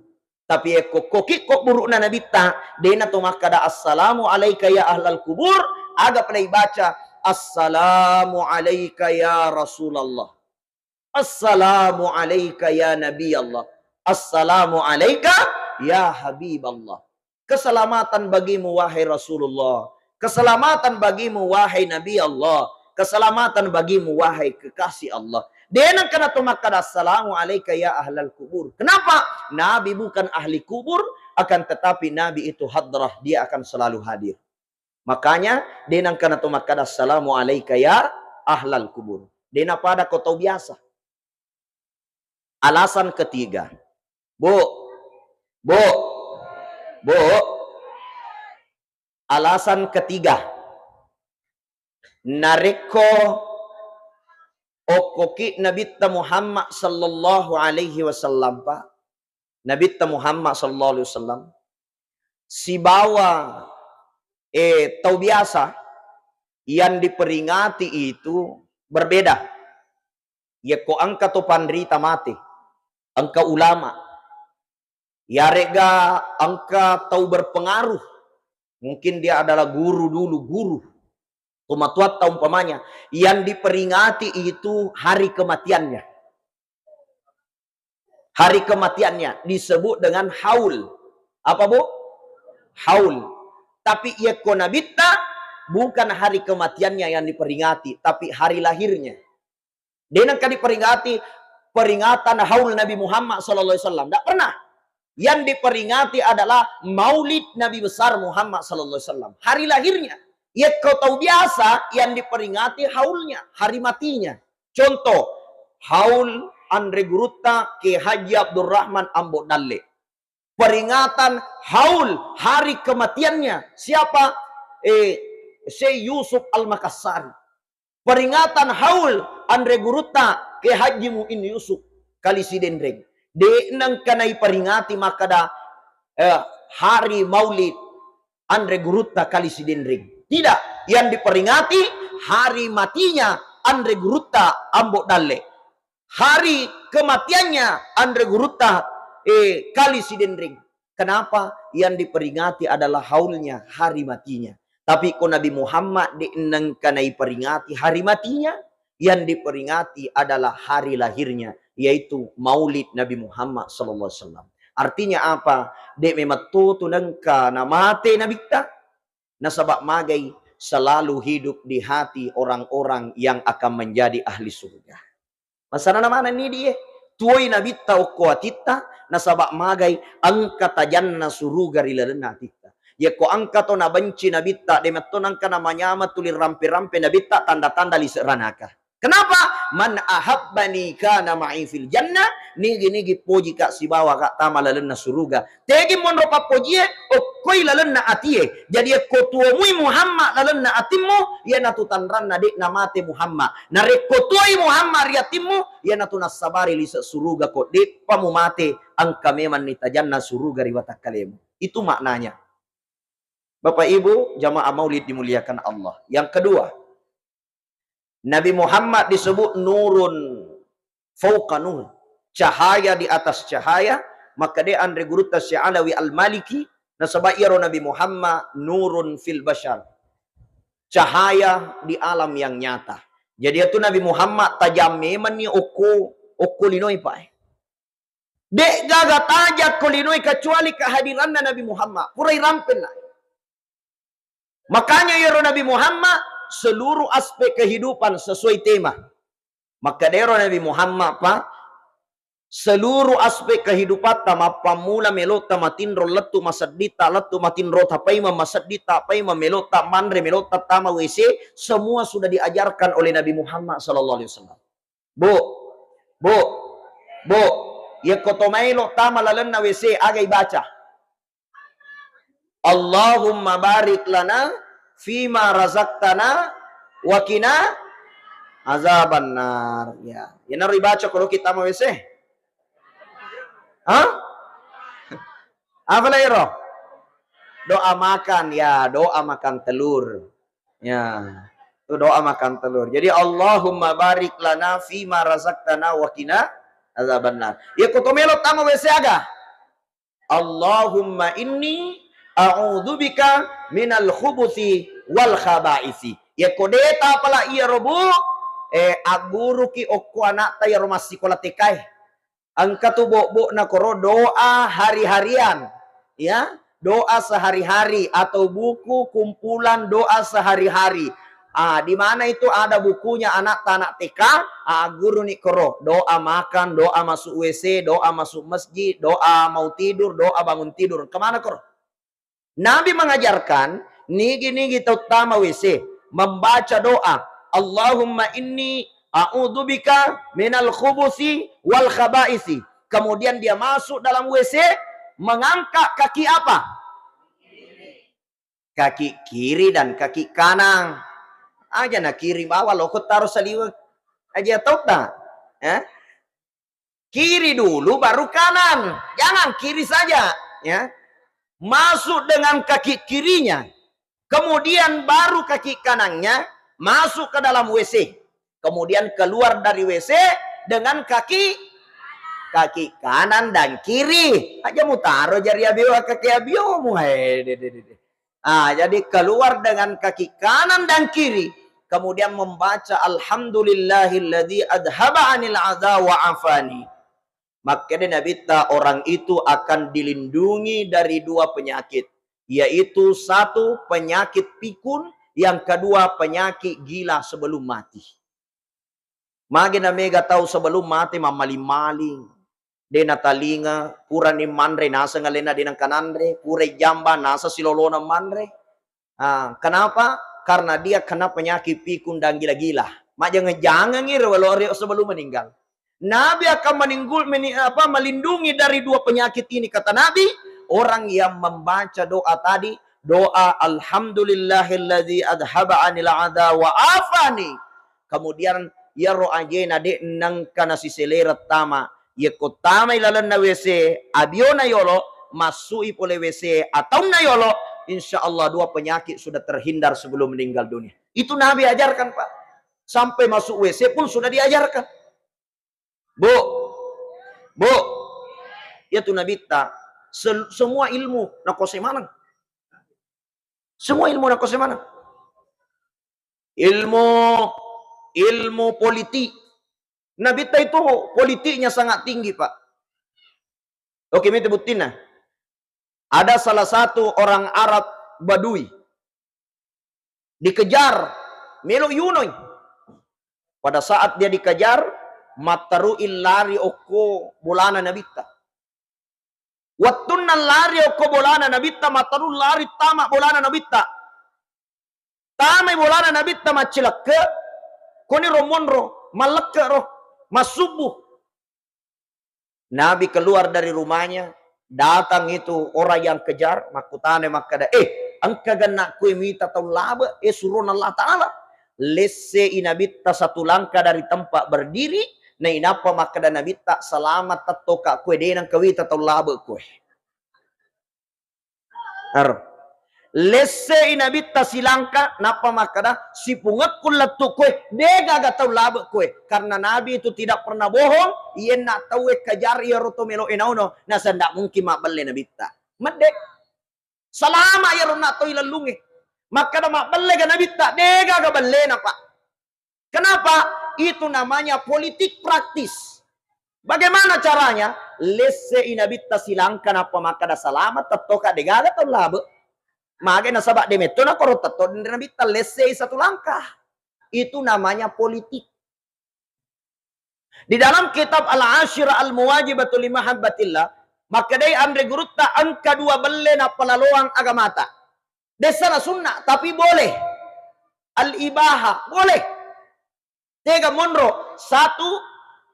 Tapi kok burukna Nabi ta dena to makada assalamu alayka ya ahlal kubur aga play baca assalamu alayka ya Rasulullah, assalamu alayka ya Nabi Allah, assalamu alayka ya Habib Allah. Keselamatan bagimu wahai Rasulullah, keselamatan bagimu wahai Nabi Allah, keselamatan bagimu wahai kekasih Allah. Denang kana tumakada assalamu alayka ya ahlal kubur. Kenapa? Nabi bukan ahli kubur, akan tetapi Nabi itu hadrah, dia akan selalu hadir. Makanya denang kana tumakada assalamu alayka ya ahlal kubur. Dena pada kau tahu biasa. Alasan ketiga. Bu. Alasan ketiga. Nareko okoki Nabi Muhammad sallallahu alaihi wasallam Pak. Nabi Muhammad sallallahu alaihi wasallam si bawa tahu biasa yang diperingati itu berbeda. Ya ko angka to pandrita mati. Angka ulama. Ya rega angka tahu berpengaruh. Mungkin dia adalah guru dulu, guru. Tumatuat tahu umpamanya. Yang diperingati itu hari kematiannya. Hari kematiannya disebut dengan haul. Apa Bu? Haul. Tapi yeko nabita bukan hari kematiannya yang diperingati, tapi hari lahirnya. Dia nak diperingati peringatan haul Nabi Muhammad SAW. Tidak pernah. Yang diperingati adalah maulid Nabi besar Muhammad SAW. Hari lahirnya. Ya kau tahu biasa yang diperingati haulnya, hari matinya. Contoh, haul Andre Gurutta ke Haji Abdurrahman Ambo Dalle. Peringatan haul hari kematiannya. Siapa? Syekh Yusuf Al-Makassari. Peringatan haul Andre Gurutta ke Haji Muin Yusuf Kalisidendreng. Denang kanai peringati makada hari maulid Andre Gurutta Kalisidendreng. Tidak, yang diperingati hari matinya Andre Gurutta Ambo Dalle. Hari kematiannya Andre Gurutta Kalisidendreng. Kenapa? Yang diperingati adalah haulnya, hari matinya. Tapi kok Nabi Muhammad dienengkanai peringati hari matinya, yang diperingati adalah hari lahirnya, yaitu maulid Nabi Muhammad SAW. Artinya apa? Dek mematutu nengka namate Nabi ta. Nasabak magai selalu hidup di hati orang-orang yang akan menjadi ahli surga. Masalah mana ini dia? Tuoi Nabi ta kuatita nasabak magai angka tajanna suruga rilalena tita. Ya ko angka to na benci Nabi ta demeton angka namanya tulir rampe-rampe Nabi ta tanda-tanda liseranaka. Kenapa? man ahabbani kana ma'i fil jannah. Nigi poji kak si bawa kak tama lalenna suruga. Tegi monro papojie okoi lalenna atie. Jadi kotuomui Muhammad lalenna atimmu ya natutan ranna dek namate Muhammad. Nare kotuai Muhammad riatimmu ya natunas sabari lisa suruga kok dek pamu mate angka meman nita janna suruga riwata kalemu. Itu maknanya. Bapak Ibu jamaah maulid dimuliakan Allah. Yang kedua, Nabi Muhammad disebut nurun fauqa nur. Cahaya di atas cahaya. Maka dia Andre Guruta Sya'alawi Al-Maliki. Nasabah iro Nabi Muhammad nurun fil bashar. Cahaya di alam yang nyata. Jadi itu Nabi Muhammad tajam meman ni oku linoi pak. Dek gaga tajak kulinoi kecuali kehadiran Nabi Muhammad. Purai rampen lah. Makanya iro Nabi Muhammad seluruh aspek kehidupan sesuai tema. Maka dia Nabi Muhammad pak. Seluruh aspek kehidupan tama pamula melota matinro letu masadita letu matinro tapai masadita tapai melota manre melota tama WC semua sudah diajarkan oleh Nabi Muhammad sallallahu alaihi wasallam. Bu, ya kotomailo tama lalenna WC agai baca. Allahumma barik lana fima razaqtana wa qina azaban nar. Ya nari baca kalau kita mau WC. Hah? Apa lagi roh? Doa makan ya, doa makan telur. Ya, itu doa makan telur. Jadi Allahumma barik lana fima razaqtana wa qina azabannar. Ya kutomelo tama wese aga. Allahumma inni a'udzubika minal khubuthi wal khaba'isi. Ya kodeta pala iya robu aguru ki okko anak tayo rumah sekolah tekai. Angka tu bok na koro doa hari-harian, ya doa sehari-hari atau buku kumpulan doa sehari-hari. Di mana itu ada bukunya anak TK, guru ni koro doa makan, doa masuk WC, doa masuk masjid, doa mau tidur, doa bangun tidur. Kemana koro? Nabi mengajarkan nigi terutama WC membaca doa Allahumma inni a'udzubika minal khubuthi wal khaba'isi. Kemudian dia masuk dalam WC mengangkat kaki apa? Kaki kiri dan kaki kanan. Aja na kiri bawah lo kau taruh saliwak aja tahu tak? Kiri dulu baru kanan. Jangan kiri saja, ya. Masuk dengan kaki kirinya. Kemudian baru kaki kanannya masuk ke dalam WC. Kemudian keluar dari WC dengan kaki kanan dan kiri. Aja mu taruh jari abio kaki abio mu. Jadi keluar dengan kaki kanan dan kiri. Kemudian membaca alhamdulillahilladzi adhaba 'anil adza wa afani. Maka Nabi orang itu akan dilindungi dari dua penyakit. Yaitu satu penyakit pikun. Yang kedua penyakit gila sebelum mati. Magi na mega tahu sebelum mati mamaling-maling. Dena talinga, pura ni manre, nasa ngalena dinang kanandre, pura jamba, nasa silolona manre. Kenapa? Karena dia kena penyakit pikun dan gila-gila. Mak jangan ngira walau sebelum meninggal. Nabi akan melindungi dari dua penyakit ini. Kata Nabi, orang yang membaca doa tadi, doa alhamdulillahilladzi adhaba 'anil adza wa afani. Kemudian ya ro ajena de nang kana si selera tama ye kotama ilalan na WC abio na yolo masui pole WC atau na yolo insyaallah dua penyakit sudah terhindar sebelum meninggal dunia. Itu Nabi ajarkan Pak. Sampai masuk WC pun sudah diajarkan. Bu. Ya tu Nabi ta semua ilmu na kose mana? Semua ilmu na kose mana? Ilmu politik. Nabi itu politiknya sangat tinggi, Pak. Oke, minta buktinya. Ada salah satu orang Arab Badui. Dikejar. Melo yunoi. Pada saat dia dikejar, mataru illari oko bolana nabita. Wattunna lari oko bolana nabita, mataru lari tama bolana nabita. Tama bolana nabita macilak ke koni romonro maleka roh, masubuh. Nabi keluar dari rumahnya, datang itu orang yang kejar, makutane makada, angka gana kue mita tau laba, suruh Allah Ta'ala. Lesse inabita satu langkah dari tempat berdiri, na inapa makada nabita selamat tatoka kue denang kawita tau laba kue. Lesse inabita silangka napa makada si pungat kulatu kue dega gatau laba kue karena Nabi itu tidak pernah bohong ia nak tahu kejar ia roto melo enauno nasa ndak mungkin mak belle nabita medek selama ia rona to ilalungi makada mak belle ga nabita dega ga belle napa kenapa itu namanya politik praktis. Bagaimana caranya? Lesse inabita silangka napa makada selamat tatoka dega gatau laba. Maka nasabak demeto na korotato dan nabita lesse satu langkah. Itu namanya politik. Di dalam kitab Al-Ashira Al-Muwajibatu li Mahabbatillah, maka day andre gurutta angka 2 belle na palaluang agamata. Desa na sunnah, tapi boleh. Al-ibaha, boleh. Tiga monro, satu,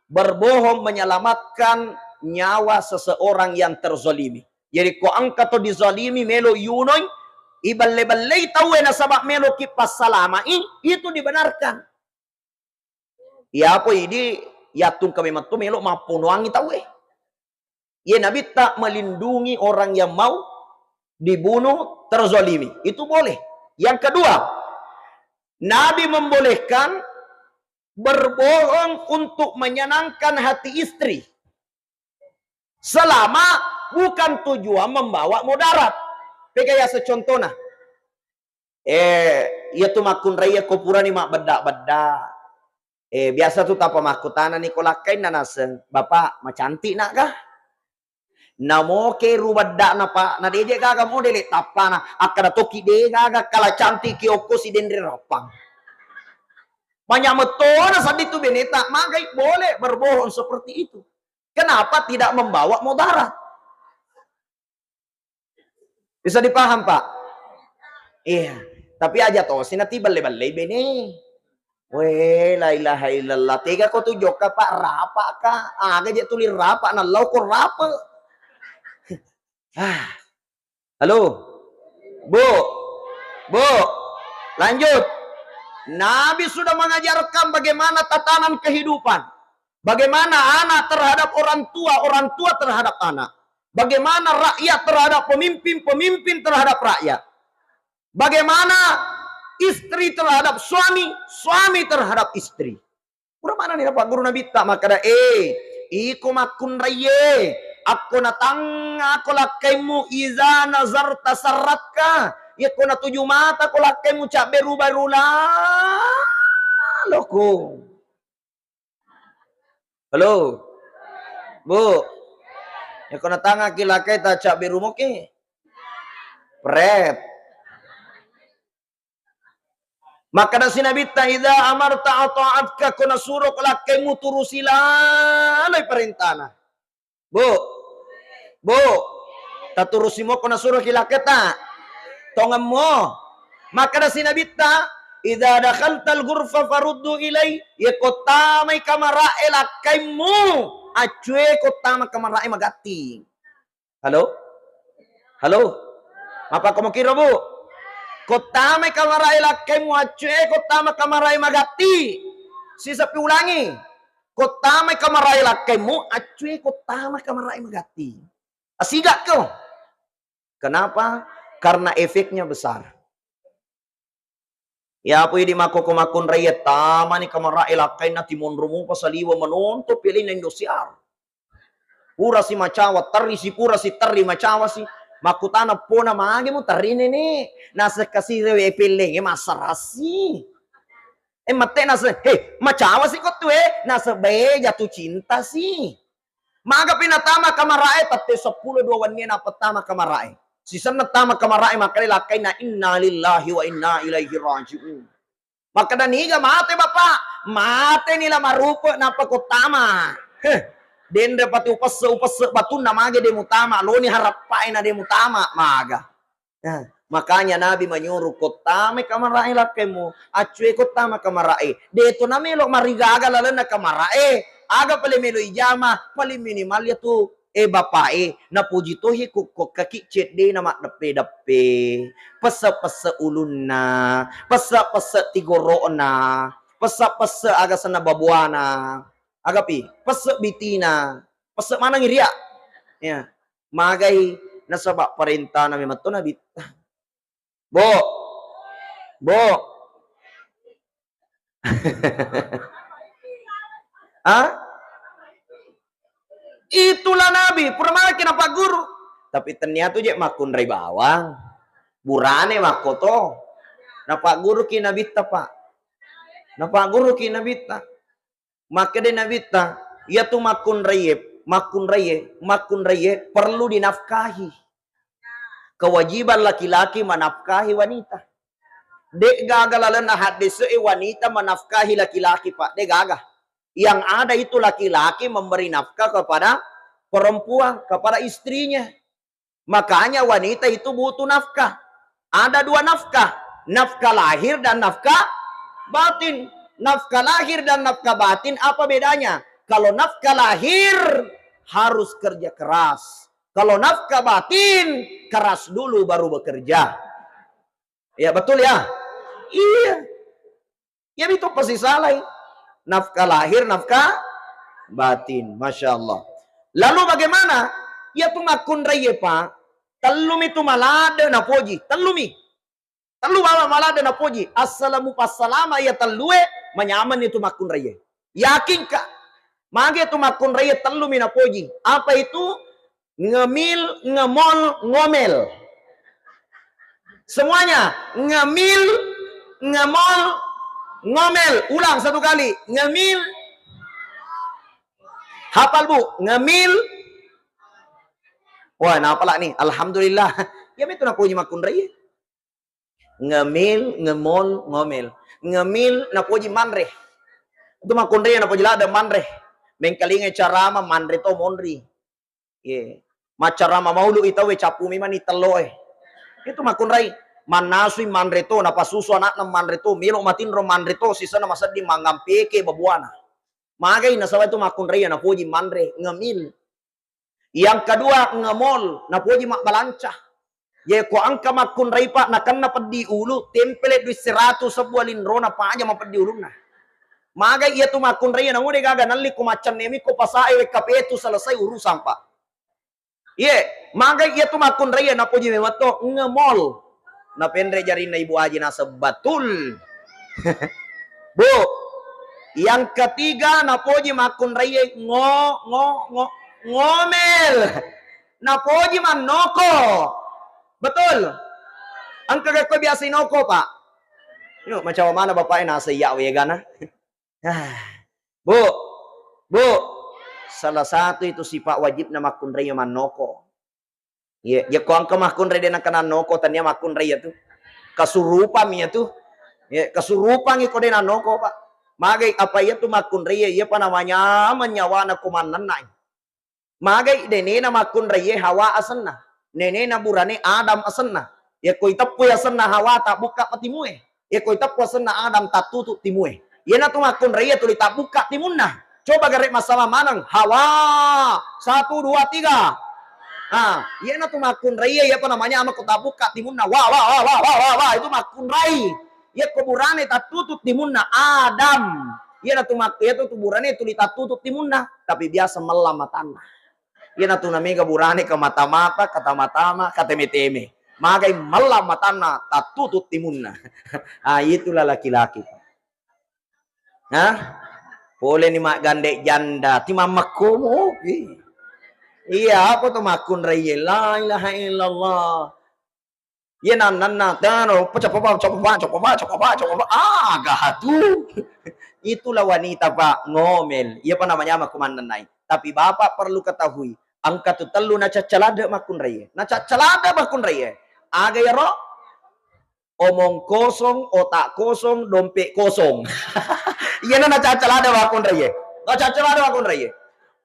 berbohong menyelamatkan nyawa seseorang yang terzalimi. Jadi ko angka to dizalimi melo yunoy, iballe-balle tahu na sabak melo kipas salama itu dibenarkan. Ya apa ini yatung kami matu melo mapunuangi tahu ya Nabi tak melindungi orang yang mau dibunuh terzalimi. Itu boleh. Yang kedua, Nabi membolehkan berbohong untuk menyenangkan hati istri. Selama bukan tujuan membawa mudarat. Kayak secontohnya. Iya tuh makun raya kopurani mak bedak-bedak. Biasa tuh tapa makutana ni kolakain na naseng. Bapak, macantik nak kah? Namo ke rubadak na pa. Na deje gaga modele tapa na. Akada toki de gaga kala cantik kioko si dendre rapang. Banyak metona saat itu beneta. Magai boleh berbohong seperti itu. Kenapa tidak membawa mudarat? Bisa dipaham, Pak? Iya. Tapi aja toh, sinati bale-bale bene. Weh, la ilaha illallah. Tega ko tuh joka, Pak, rapa ka. Aga dia tulis rapa, na lau ko rapa. Halo? Bu? Bu? Lanjut. Nabi sudah mengajarkan bagaimana tatanan kehidupan. Bagaimana anak terhadap orang tua terhadap anak. Bagaimana rakyat terhadap pemimpin, pemimpin terhadap rakyat. Bagaimana istri terhadap suami, suami terhadap istri. Udah mana nih Pak Guru Nabi tak makada iku makun raye. Aku natang aku lakaimu iza nazarta sarratka. Iku na 7 mata ko lakaimu cak beru-berula. Loko. Halo. Bu. Ya kena tanga kilakai ta cak biru moke. Pret. Maka da sinabita idza amarta ata'atka kuna suruh lakaimu turusila lay perintana. Bu. Bu. Ta turusimo kuna suruh kilakai ta. Tongemo. Maka da sinabita idza dakhaltal ghurfa faruddu ilai yakotamai kamarae lakaimu. Acue kotama kamarai magati. Halo? Halo? Apa kamu kira, Bu? Kotama kamarai lakaimu acue kotama kamarai magati. Sisa ulangi. Kotama kamarai lakaimu acue kotama kamarai magati. Asigak kau. Kenapa? Karena efeknya besar. Ya apa di makon rakyat tama ni kamara elakay na timon rumo pasaliwa manonto pilih na Indosiar. Pura si macawa tari si pura si tari macawa si makutana po na maagi mo tari ni nasa kasi pilih masarasi. Mate nasa macawa si ko tu nasa beja tu cinta si. Maga pinatama kamarae tate 10-20 niya na patama kamarae. Sisan na tama kamarae makalilakay na inna lillahi wa inna ilaihi raji'un. Maka daniga mate bapak. Mate nila marupa na pakutama. Dende pati upasa batu na maga de mutama. Lo ni harapain na de mutama maga. Makanya Nabi menyuruh kota me kamarai lakemu, acue kota me kamarai. Deto na melo marigaga lalana kamarai. Aga pale melo ijama, pale minimal ya tu bapae na puji tohi kuk kaki cet de nama depe pesa ulun na pesa tigoro na pesa aga sana babuana agapi pesa bitina pesa mana ngiria ya magai nasabak perintah na memang na bit bo ah itulah Nabi pernah kenapa guru tapi ternyata je makun rai bawang burane makoto napa guru ki nabita pak napa guru ki nabita maka de nabita ya tu makun raye perlu dinafkahi kewajiban laki-laki menafkahi wanita dek gagal lalana hadis wanita menafkahi laki-laki pak dek gagah yang ada itu laki-laki memberi nafkah kepada perempuan, kepada istrinya. Makanya wanita itu butuh nafkah. Ada dua nafkah. Nafkah lahir dan nafkah batin. Nafkah lahir dan nafkah batin apa bedanya? Kalau nafkah lahir harus kerja keras. Kalau nafkah batin keras dulu baru bekerja. Ya betul ya? Iya. Ya itu pasti salah. Nafkah lahir, nafkah batin. Masya Allah. Lalu bagaimana? Ya tu makun raya pak. Telum itu malada na poji. Telumi. Telu bawa malada na poji. Assalamu passalama ya telue. Menyaman itu makun raya. Yakin kak? Mage itu makun raya telumi na poji. Apa itu? Ngemil, ngemol, ngomel. Semuanya. Ngemil, ngemol, ngomel. Ulang satu kali. Ngemil. Hafal bu. Ngemil. Wah, nah apalah nih. Alhamdulillah. Ya itu nak puji makun raya. Ngemil, ngemol, ngomel. Ngemil nak puji manreh. Itu makun raya nak puji lah ada manreh. Mengkalinge carama manreh to monri. Ye. Macarama maulu itawe capu mimani teloe. Itu makun raya. Manasui manreto na pasusu anak na manreto milo matin ro manreto sisa na masadi mangampeke babuana magay na sawa itu makun raya na puji manre ngemil yang kedua ngemol na puji makbalanca ye ko angka makun raya pa na kan na pedi ulu tempelet du 100 sebuah linro na pa aja mapedi ulu na magay iya tu makun raya na ngode gaga nalli ko macan nemi ko pasae kapetu selesai urusan pa ye magay iya tu makun raya na puji memato ngemol na pendre jari na ibu aji nasa batul. Bu, yang ketiga na poji makun raya ngomel. Na poji man noko. Betul. Ang kagak ko biasa noko pak. Yuk macam mana bapaknya nasa yawe gana. Bu, salah satu itu sifat wajib na makun raya man noko. Ya, ya kau angka makun raya nak kena noko tanya makun raya tu kasurupan ya tu, ya kasurupan iko dena noko pak. Magai apa ya tu makun raya ya apa namanya menyawa na kumanan nai. Magai dene na makun raya Hawa asenna, nene na burane Adam asenna. Ya koi tapu asenna Hawa tak buka patimue. Ya koi tapu asenna Adam tak tutup timue. Ya na tu makun raya tu tak buka timunna. Coba garek masalah manang Hawa 1 2 3. Iya na tu makun raya ya apa namanya ama kota buka timunna wah itu makun rai ya kuburane tak tutup timunna Adam iya na tu ya tu kuburane tu tutup timunna tapi biasa melam tanah iya na tu namanya kuburane ke mata-mata kata mata kata teme magai melam tanah tak tutup timunna itulah laki-laki boleh ni mak gandek janda timamaku iya apa tuh makun raya la ilaha illallah ya nana tano coba gahatu itulah wanita pak ngomel iya apa namanya mak komandan naik tapi bapak perlu ketahui angka tu telu na cacalada makun raya na cacalada makun raya aga ya ro omong kosong otak kosong dompet kosong iya na cacalada makun raya na cacalada makun raya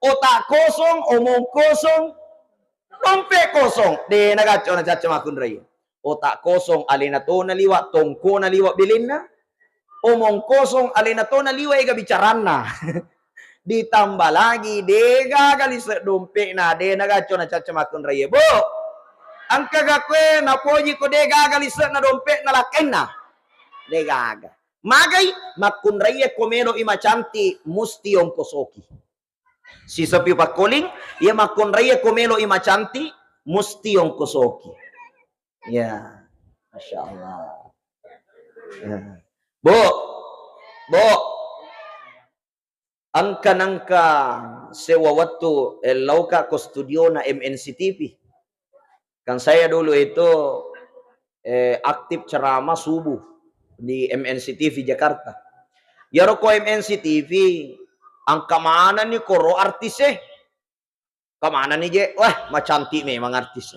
otak kosong, omong kosong, dompet kosong. De nagaco na caca makun raya. Otak kosong alin na to naliwa, tongko naliwa bilin na. Omong kosong alin na to naliwa iga bicaran na. Ditambah lagi, dega kali sedompe na, de nagacho na cacamakun raya. Bo, ang kagakwe na poji ko dega kali se na dompe na laken na. Dega. Magay, makun raya komeno imacanti musti yung kosoki. Si sapi pakoling, ya makun raya komelo imacanti musti yung kosoki. Ya, Masya Allah. Ya. Bo, angka sewa waktu lauka ko studio na MNC TV. Kan saya dulu itu aktif ceramah subuh di MNC TV Jakarta. Yaro ko MNC TV, ang kamana ni koro artis kamana ni je, wah macanti memang artis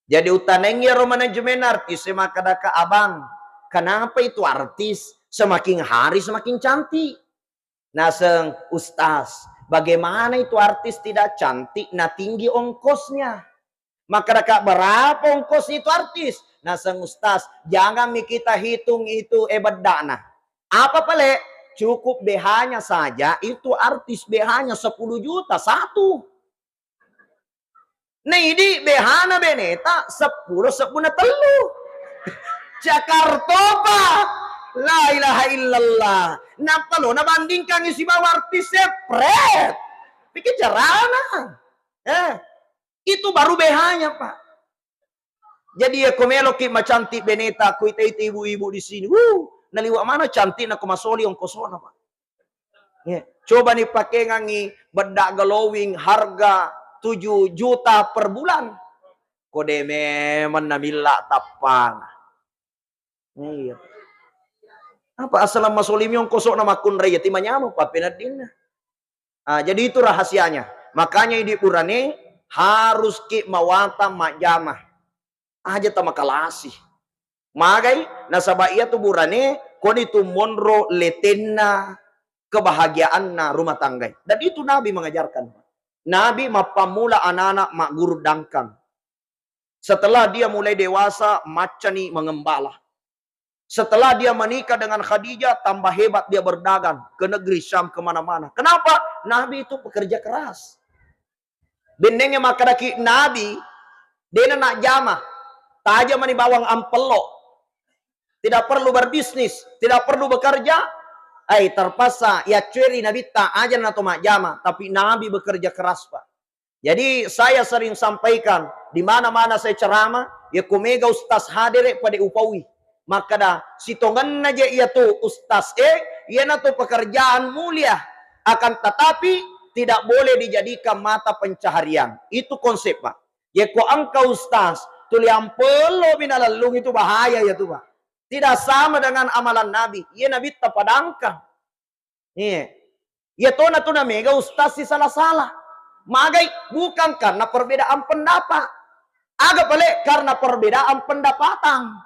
Jadi utaneng yaro manajemen artis makadaka abang. Kenapa itu artis semakin hari semakin cantik? Naseng ustaz, bagaimana itu artis tidak cantik? Nah tinggi ongkosnya. Maka dekat berapa ongkos itu artis? Naseng ustaz, jangan kita hitung itu bedana. Apa pale? Cukup BH-nya saja itu artis BH-nya 10 juta satu. Nah ini BH-nya beneta 10 telu. Jakarta Pak. La ilaha illallah. Napa lo nabandingkan isi bawa artis sepret. Pikir jarana. Itu baru BH-nya Pak. Jadi ya komelo ki macantik beneta ku ite ibu-ibu di sini. Naliwa mana cantik na kumasoli ang kosona Pak. Coba nih pakai ngangi bedak glowing harga 7 juta per bulan. Kode memang namila tapang. Iya. Apa asal masolim yung kosok na makun raya timanya mo papinadin na. Jadi itu rahasianya. Makanya di urane harus ki mawata majama. Aja ta makalasi. Magay nasaba iya tu burane kon itu monro letenna kebahagiaan na rumah tangga. Dan itu Nabi mengajarkan. Nabi mapamula anak-anak makguru dangkang. Setelah dia mulai dewasa macani mengembala. Setelah dia menikah dengan Khadijah, tambah hebat dia berdagang ke negeri Syam kemana-mana. Kenapa? Nabi itu pekerja keras. Bendengnya makadaki Nabi, dia nak jamah. Taja mani bawang ampelo. Tidak perlu berbisnis, tidak perlu bekerja. Terpaksa ya curi Nabi tak aja nato mak jamah. Tapi Nabi bekerja keras Pak. Jadi saya sering sampaikan, di mana-mana saya ceramah, ya kumega ustaz hadir pada upawi. Maka dah si tongan aja ia tuh ustaz ia na tuh pekerjaan mulia akan tetapi tidak boleh dijadikan mata pencaharian. Itu konsep Pak. Ya ko angka ustaz tuliam pelo binalalung itu bahaya ya tuh Pak. Tidak sama dengan amalan Nabi. Ya Nabi tapadangkan. Iya. Ya tuh na tuh mega ustaz si salah-salah. Magai bukan karena perbedaan pendapat. Agak balik karena perbedaan pendapatan.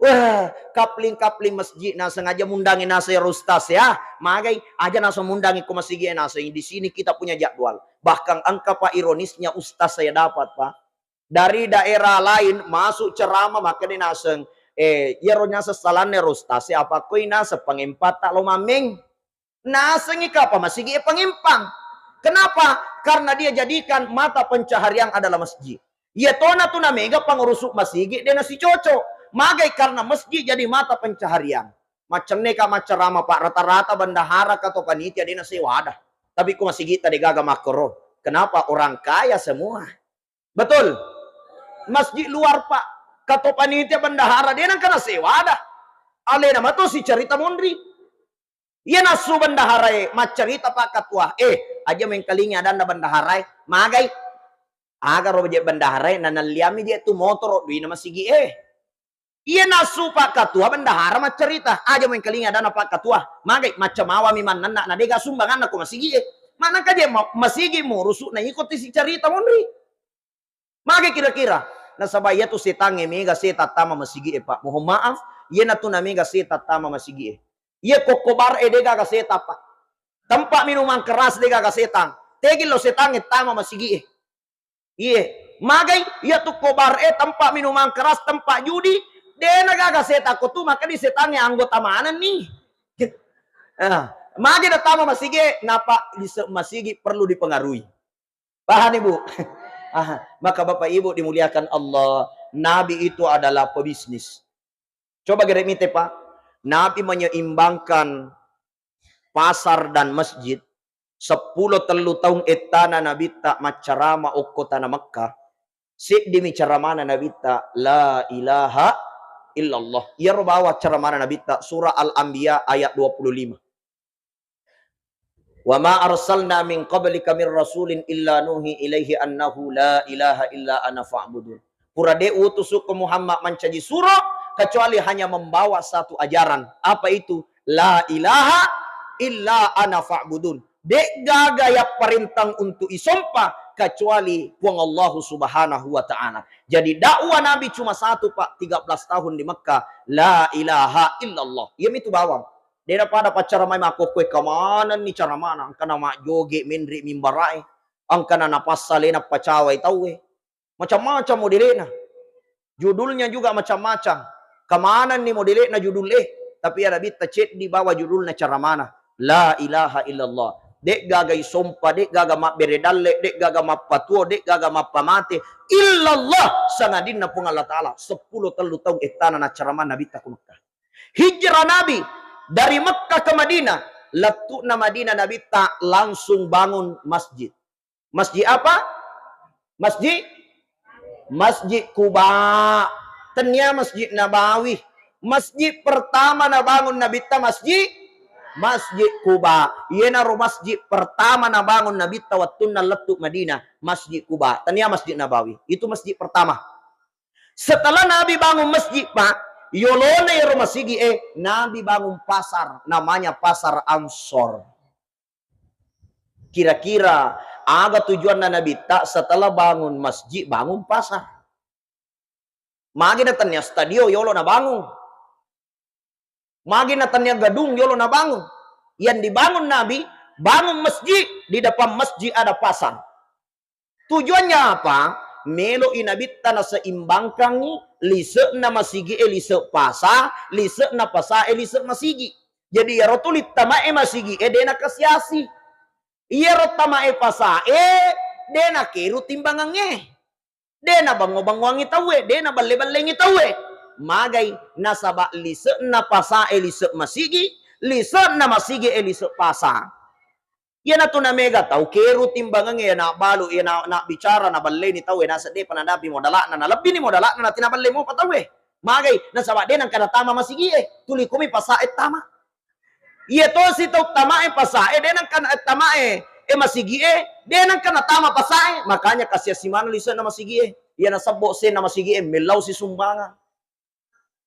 Wah, kapling-kapling masjid na sengaja mundangi nasa ustaz ya. Magai aja nasa mundangi ko masigi nasa di sini kita punya jadwal. Bahkan angka Pak ironisnya ustaz saya dapat Pak. Dari daerah lain masuk ceramah maka di naseng yeronya sesalane ustaz ya apa koi nasa pangimpat tak lo mameng. Naseng ika apa masigi pangimpang. Kenapa? Karena dia jadikan mata pencaharian adalah masjid. Ya tona tuna mega pangurusuk masigi dia nasi cocok. Magai karena masjid jadi mata pencaharian. Macam neka macerama Pak rata-rata bendahara atau panitia dia nasi wadah. Tapi ku masih kita digaga makro. Kenapa? Orang kaya semua. Betul. Masjid luar Pak. Kato panitia bendahara dia nang kena sewadah. Ale nama tu si cerita mondri. Ia nasu bendahara macerita Pak katua. Aja mengkalingi ada bendahara. Magai agar roje bendahara nanaliami dia tu motor duit nama sigi Iya nasu Pak Ketua bendahara mah cerita aja main kelinga dana Pak Ketua magai macam awa miman nana na dega sumbangan aku masigi mana kaje masigi mau rusuk na ikuti si cerita mondri magai kira-kira na sabaya tu setange mega seta tama masigi Pak mohon maaf iya na tu na mega seta tama masigi iya kokobar dega ka seta Pak tempat minuman keras dega ka setang tegil lo setange tama masigi iya Magai, ya tu kobar tempat minuman keras, tempat judi. Dia nagaga seta ko tu, maka di setangnya anggota mana nih? Magi datang masigi, napa masigi perlu dipengaruhi. Paham Ibu? Maka Bapak Ibu dimuliakan Allah, Nabi itu adalah pebisnis. Coba geremite Pak, Nabi menyeimbangkan pasar dan masjid. 10 telu tahun etana Nabi tak macarama okko tanah Makkah. Si demi caramana Nabi tak la ilaha illallah. Ia bawa caramana Nabi tak surah Al-Anbiya ayat 25. Wa ma arsalna min qablika min rasulin illa nuhi ilaihi annahu la ilaha illa ana fa'budun. Purade utus ke Muhammad mencaji surah kecuali hanya membawa satu ajaran. Apa itu? La ilaha illa ana fa'budun. Dek gagaya perintang untuk isompa kecuali puang Allah subhanahu wa ta'ala. Jadi dakwah Nabi cuma satu Pak, 13 tahun di Mekah. La ilaha illallah. Ia itu bawang. Dia pada pacara mai mako kue kemana ni cara mana? Angkana mak joge menri mimbarai. Angkana napasale na pacawai tahu macam-macam modelnya. Judulnya juga macam-macam. Kemana nih modelnya judul tapi ada bita cek di bawah judulnya cara mana? La ilaha illallah. Dek gagai sompa, dek gaga mak beredalle, dek gaga mak patuo, dek gaga mak pamate. Illallah sanadin na pung Allah Ta'ala. 10 telu tahun etana na cara mana bita kumaka. Hijrah Nabi dari Mekah ke Madinah. Letuk na Madinah Nabi tak langsung bangun masjid. Masjid apa? Masjid Quba. Tanya Masjid Nabawi. Masjid pertama na bangun Nabi ta Masjid Quba. Iena ro masjid pertama na bangun Nabi ta wattuna letuk Madinah, Masjid Quba. Tanya Masjid Nabawi. Itu masjid pertama. Setelah Nabi bangun masjid, Pak, yolone ro masigi Nabi bangun pasar, namanya Pasar Ansor. Kira-kira aga tujuan Nabi tak setelah bangun masjid, bangun pasar. Magi natanya stadio yolo na bangun. Magi natanya gedung yolo na bangun. Yang dibangun Nabi, bangun masjid, di depan masjid ada pasar. Tujuannya apa? Melo inabita na seimbangkan lise na masigi lise pasa, lise na pasa lise masigi. Jadi ya rotulit tamae masigi dena kasiasi. Iya rotamae pasa dena keru timbangannya. Dena bango-bangoangi tawe, dena balle-ballengi tawe. Magai nasaba lise na pasa lise masigi, lise na masigi lise pasa. Yan na to na mega tau keru timbangan ya na balu ya na bicara na balle ni tawe nasa de panadapi mo dala na nalabi ni mo dala na tinaballe mo patawe. Magay nasaba de nang kada tama masigi tuli kumi pasa tama. Iya to si to tama pasa de nang kana tama masigi de nang kana tama pasa makanya kasya simano lisa na masigi yan na sabo sen na masigi milaw si sumbangan.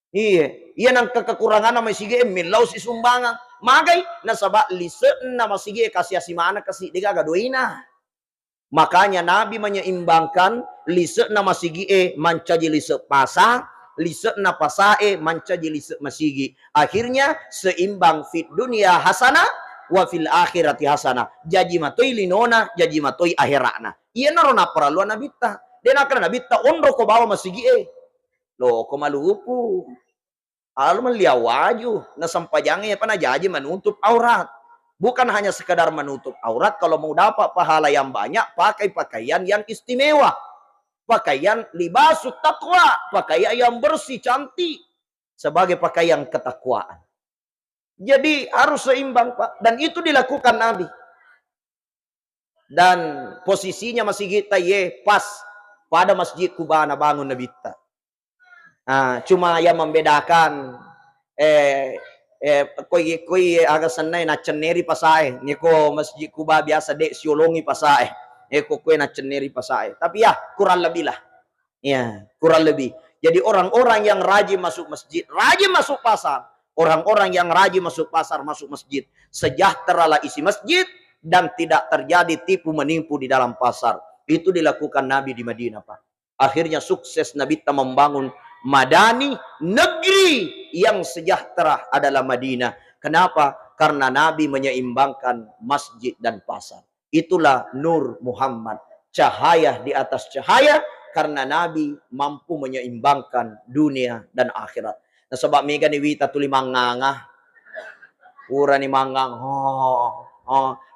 Iya, iya nang kekurangan na masigi milaw si sumbangan. Magay nasaba lise na masigi kasya simana kasi diga gadoina. Makanya Nabi menyeimbangkan lise na masigi mancaji lise pasa, lise na pasa mancaji lise masigi. Akhirnya seimbang fit dunia hasana wa fil akhirati hasana. Jaji matoi linona, jaji matoi akhirana. Iya narona paraluan nabita. Dena kana nabita ondro ko bawa masigi Loh, komalupu. Alam liawaju na sampajangnya pana jaji menutup aurat. Bukan hanya sekadar menutup aurat, kalau mau dapat pahala yang banyak, pakai pakaian yang istimewa. Pakaian libasut taqwa, pakaian yang bersih, cantik. Sebagai pakaian ketakwaan. Jadi harus seimbang, Pak. Dan itu dilakukan Nabi. Dan posisinya masih kita pas pada Masjid Quba na bangun Nabi ta. Cuma yang membedakan koi agak senai na ceneri pasae niko Masjid Quba biasa dek siolongi pasae koi na ceneri pasae tapi ya kurang lebih lah ya kurang lebih. Jadi orang-orang yang rajin masuk masjid, rajin masuk pasar, orang-orang yang rajin masuk pasar, masuk masjid, sejahteralah isi masjid dan tidak terjadi tipu menipu di dalam pasar. Itu dilakukan Nabi di Madinah, Pak. Akhirnya sukses Nabi membangun Madani, negeri yang sejahtera adalah Madinah. Kenapa? Karena Nabi menyeimbangkan masjid dan pasar. Itulah Nur Muhammad. Cahaya di atas cahaya, karena Nabi mampu menyeimbangkan dunia dan akhirat. Nah sebab mega ni wita tuli manganga. Ura ni mangang.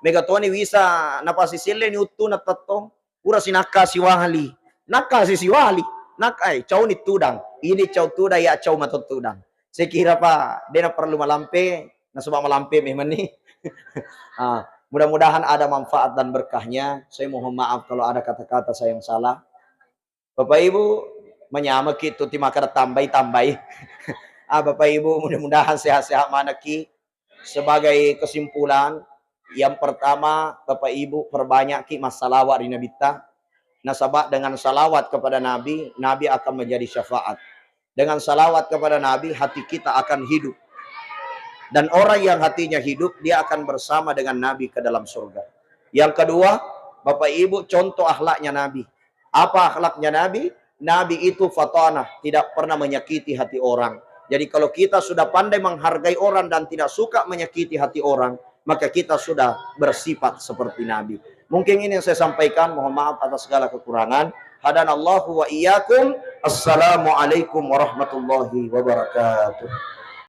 Mega to ni wisa napasisile ni utu na tatong. Ura sinaka si wali. Naka si wali. Nakai caw ni tudang. Ini caw tudang ya caw matutudang. Saya kira pa, dia perlu malampe. Nah sebab malampe memang ni. Mudah-mudahan ada manfaat dan berkahnya. Saya mohon maaf kalau ada kata-kata saya yang salah. Bapak Ibu menyama gitu timakar tambah-tambah. Bapak Ibu mudah-mudahan sehat-sehat manaki. Sebagai kesimpulan, yang pertama Bapak Ibu perbanyak ki masalawat di Nabi ta. Nasabak dengan salawat kepada Nabi, Nabi akan menjadi syafaat. Dengan salawat kepada Nabi, hati kita akan hidup. Dan orang yang hatinya hidup, dia akan bersama dengan Nabi ke dalam surga. Yang kedua, Bapak Ibu, contoh akhlaknya Nabi. Apa akhlaknya Nabi? Nabi itu fatanah, tidak pernah menyakiti hati orang. Jadi kalau kita sudah pandai menghargai orang dan tidak suka menyakiti hati orang, maka kita sudah bersifat seperti Nabi. Mungkin ini yang saya sampaikan. Mohon maaf atas segala kekurangan. Hadanallahu wa iyyakum. Assalamualaikum warahmatullahi wabarakatuh.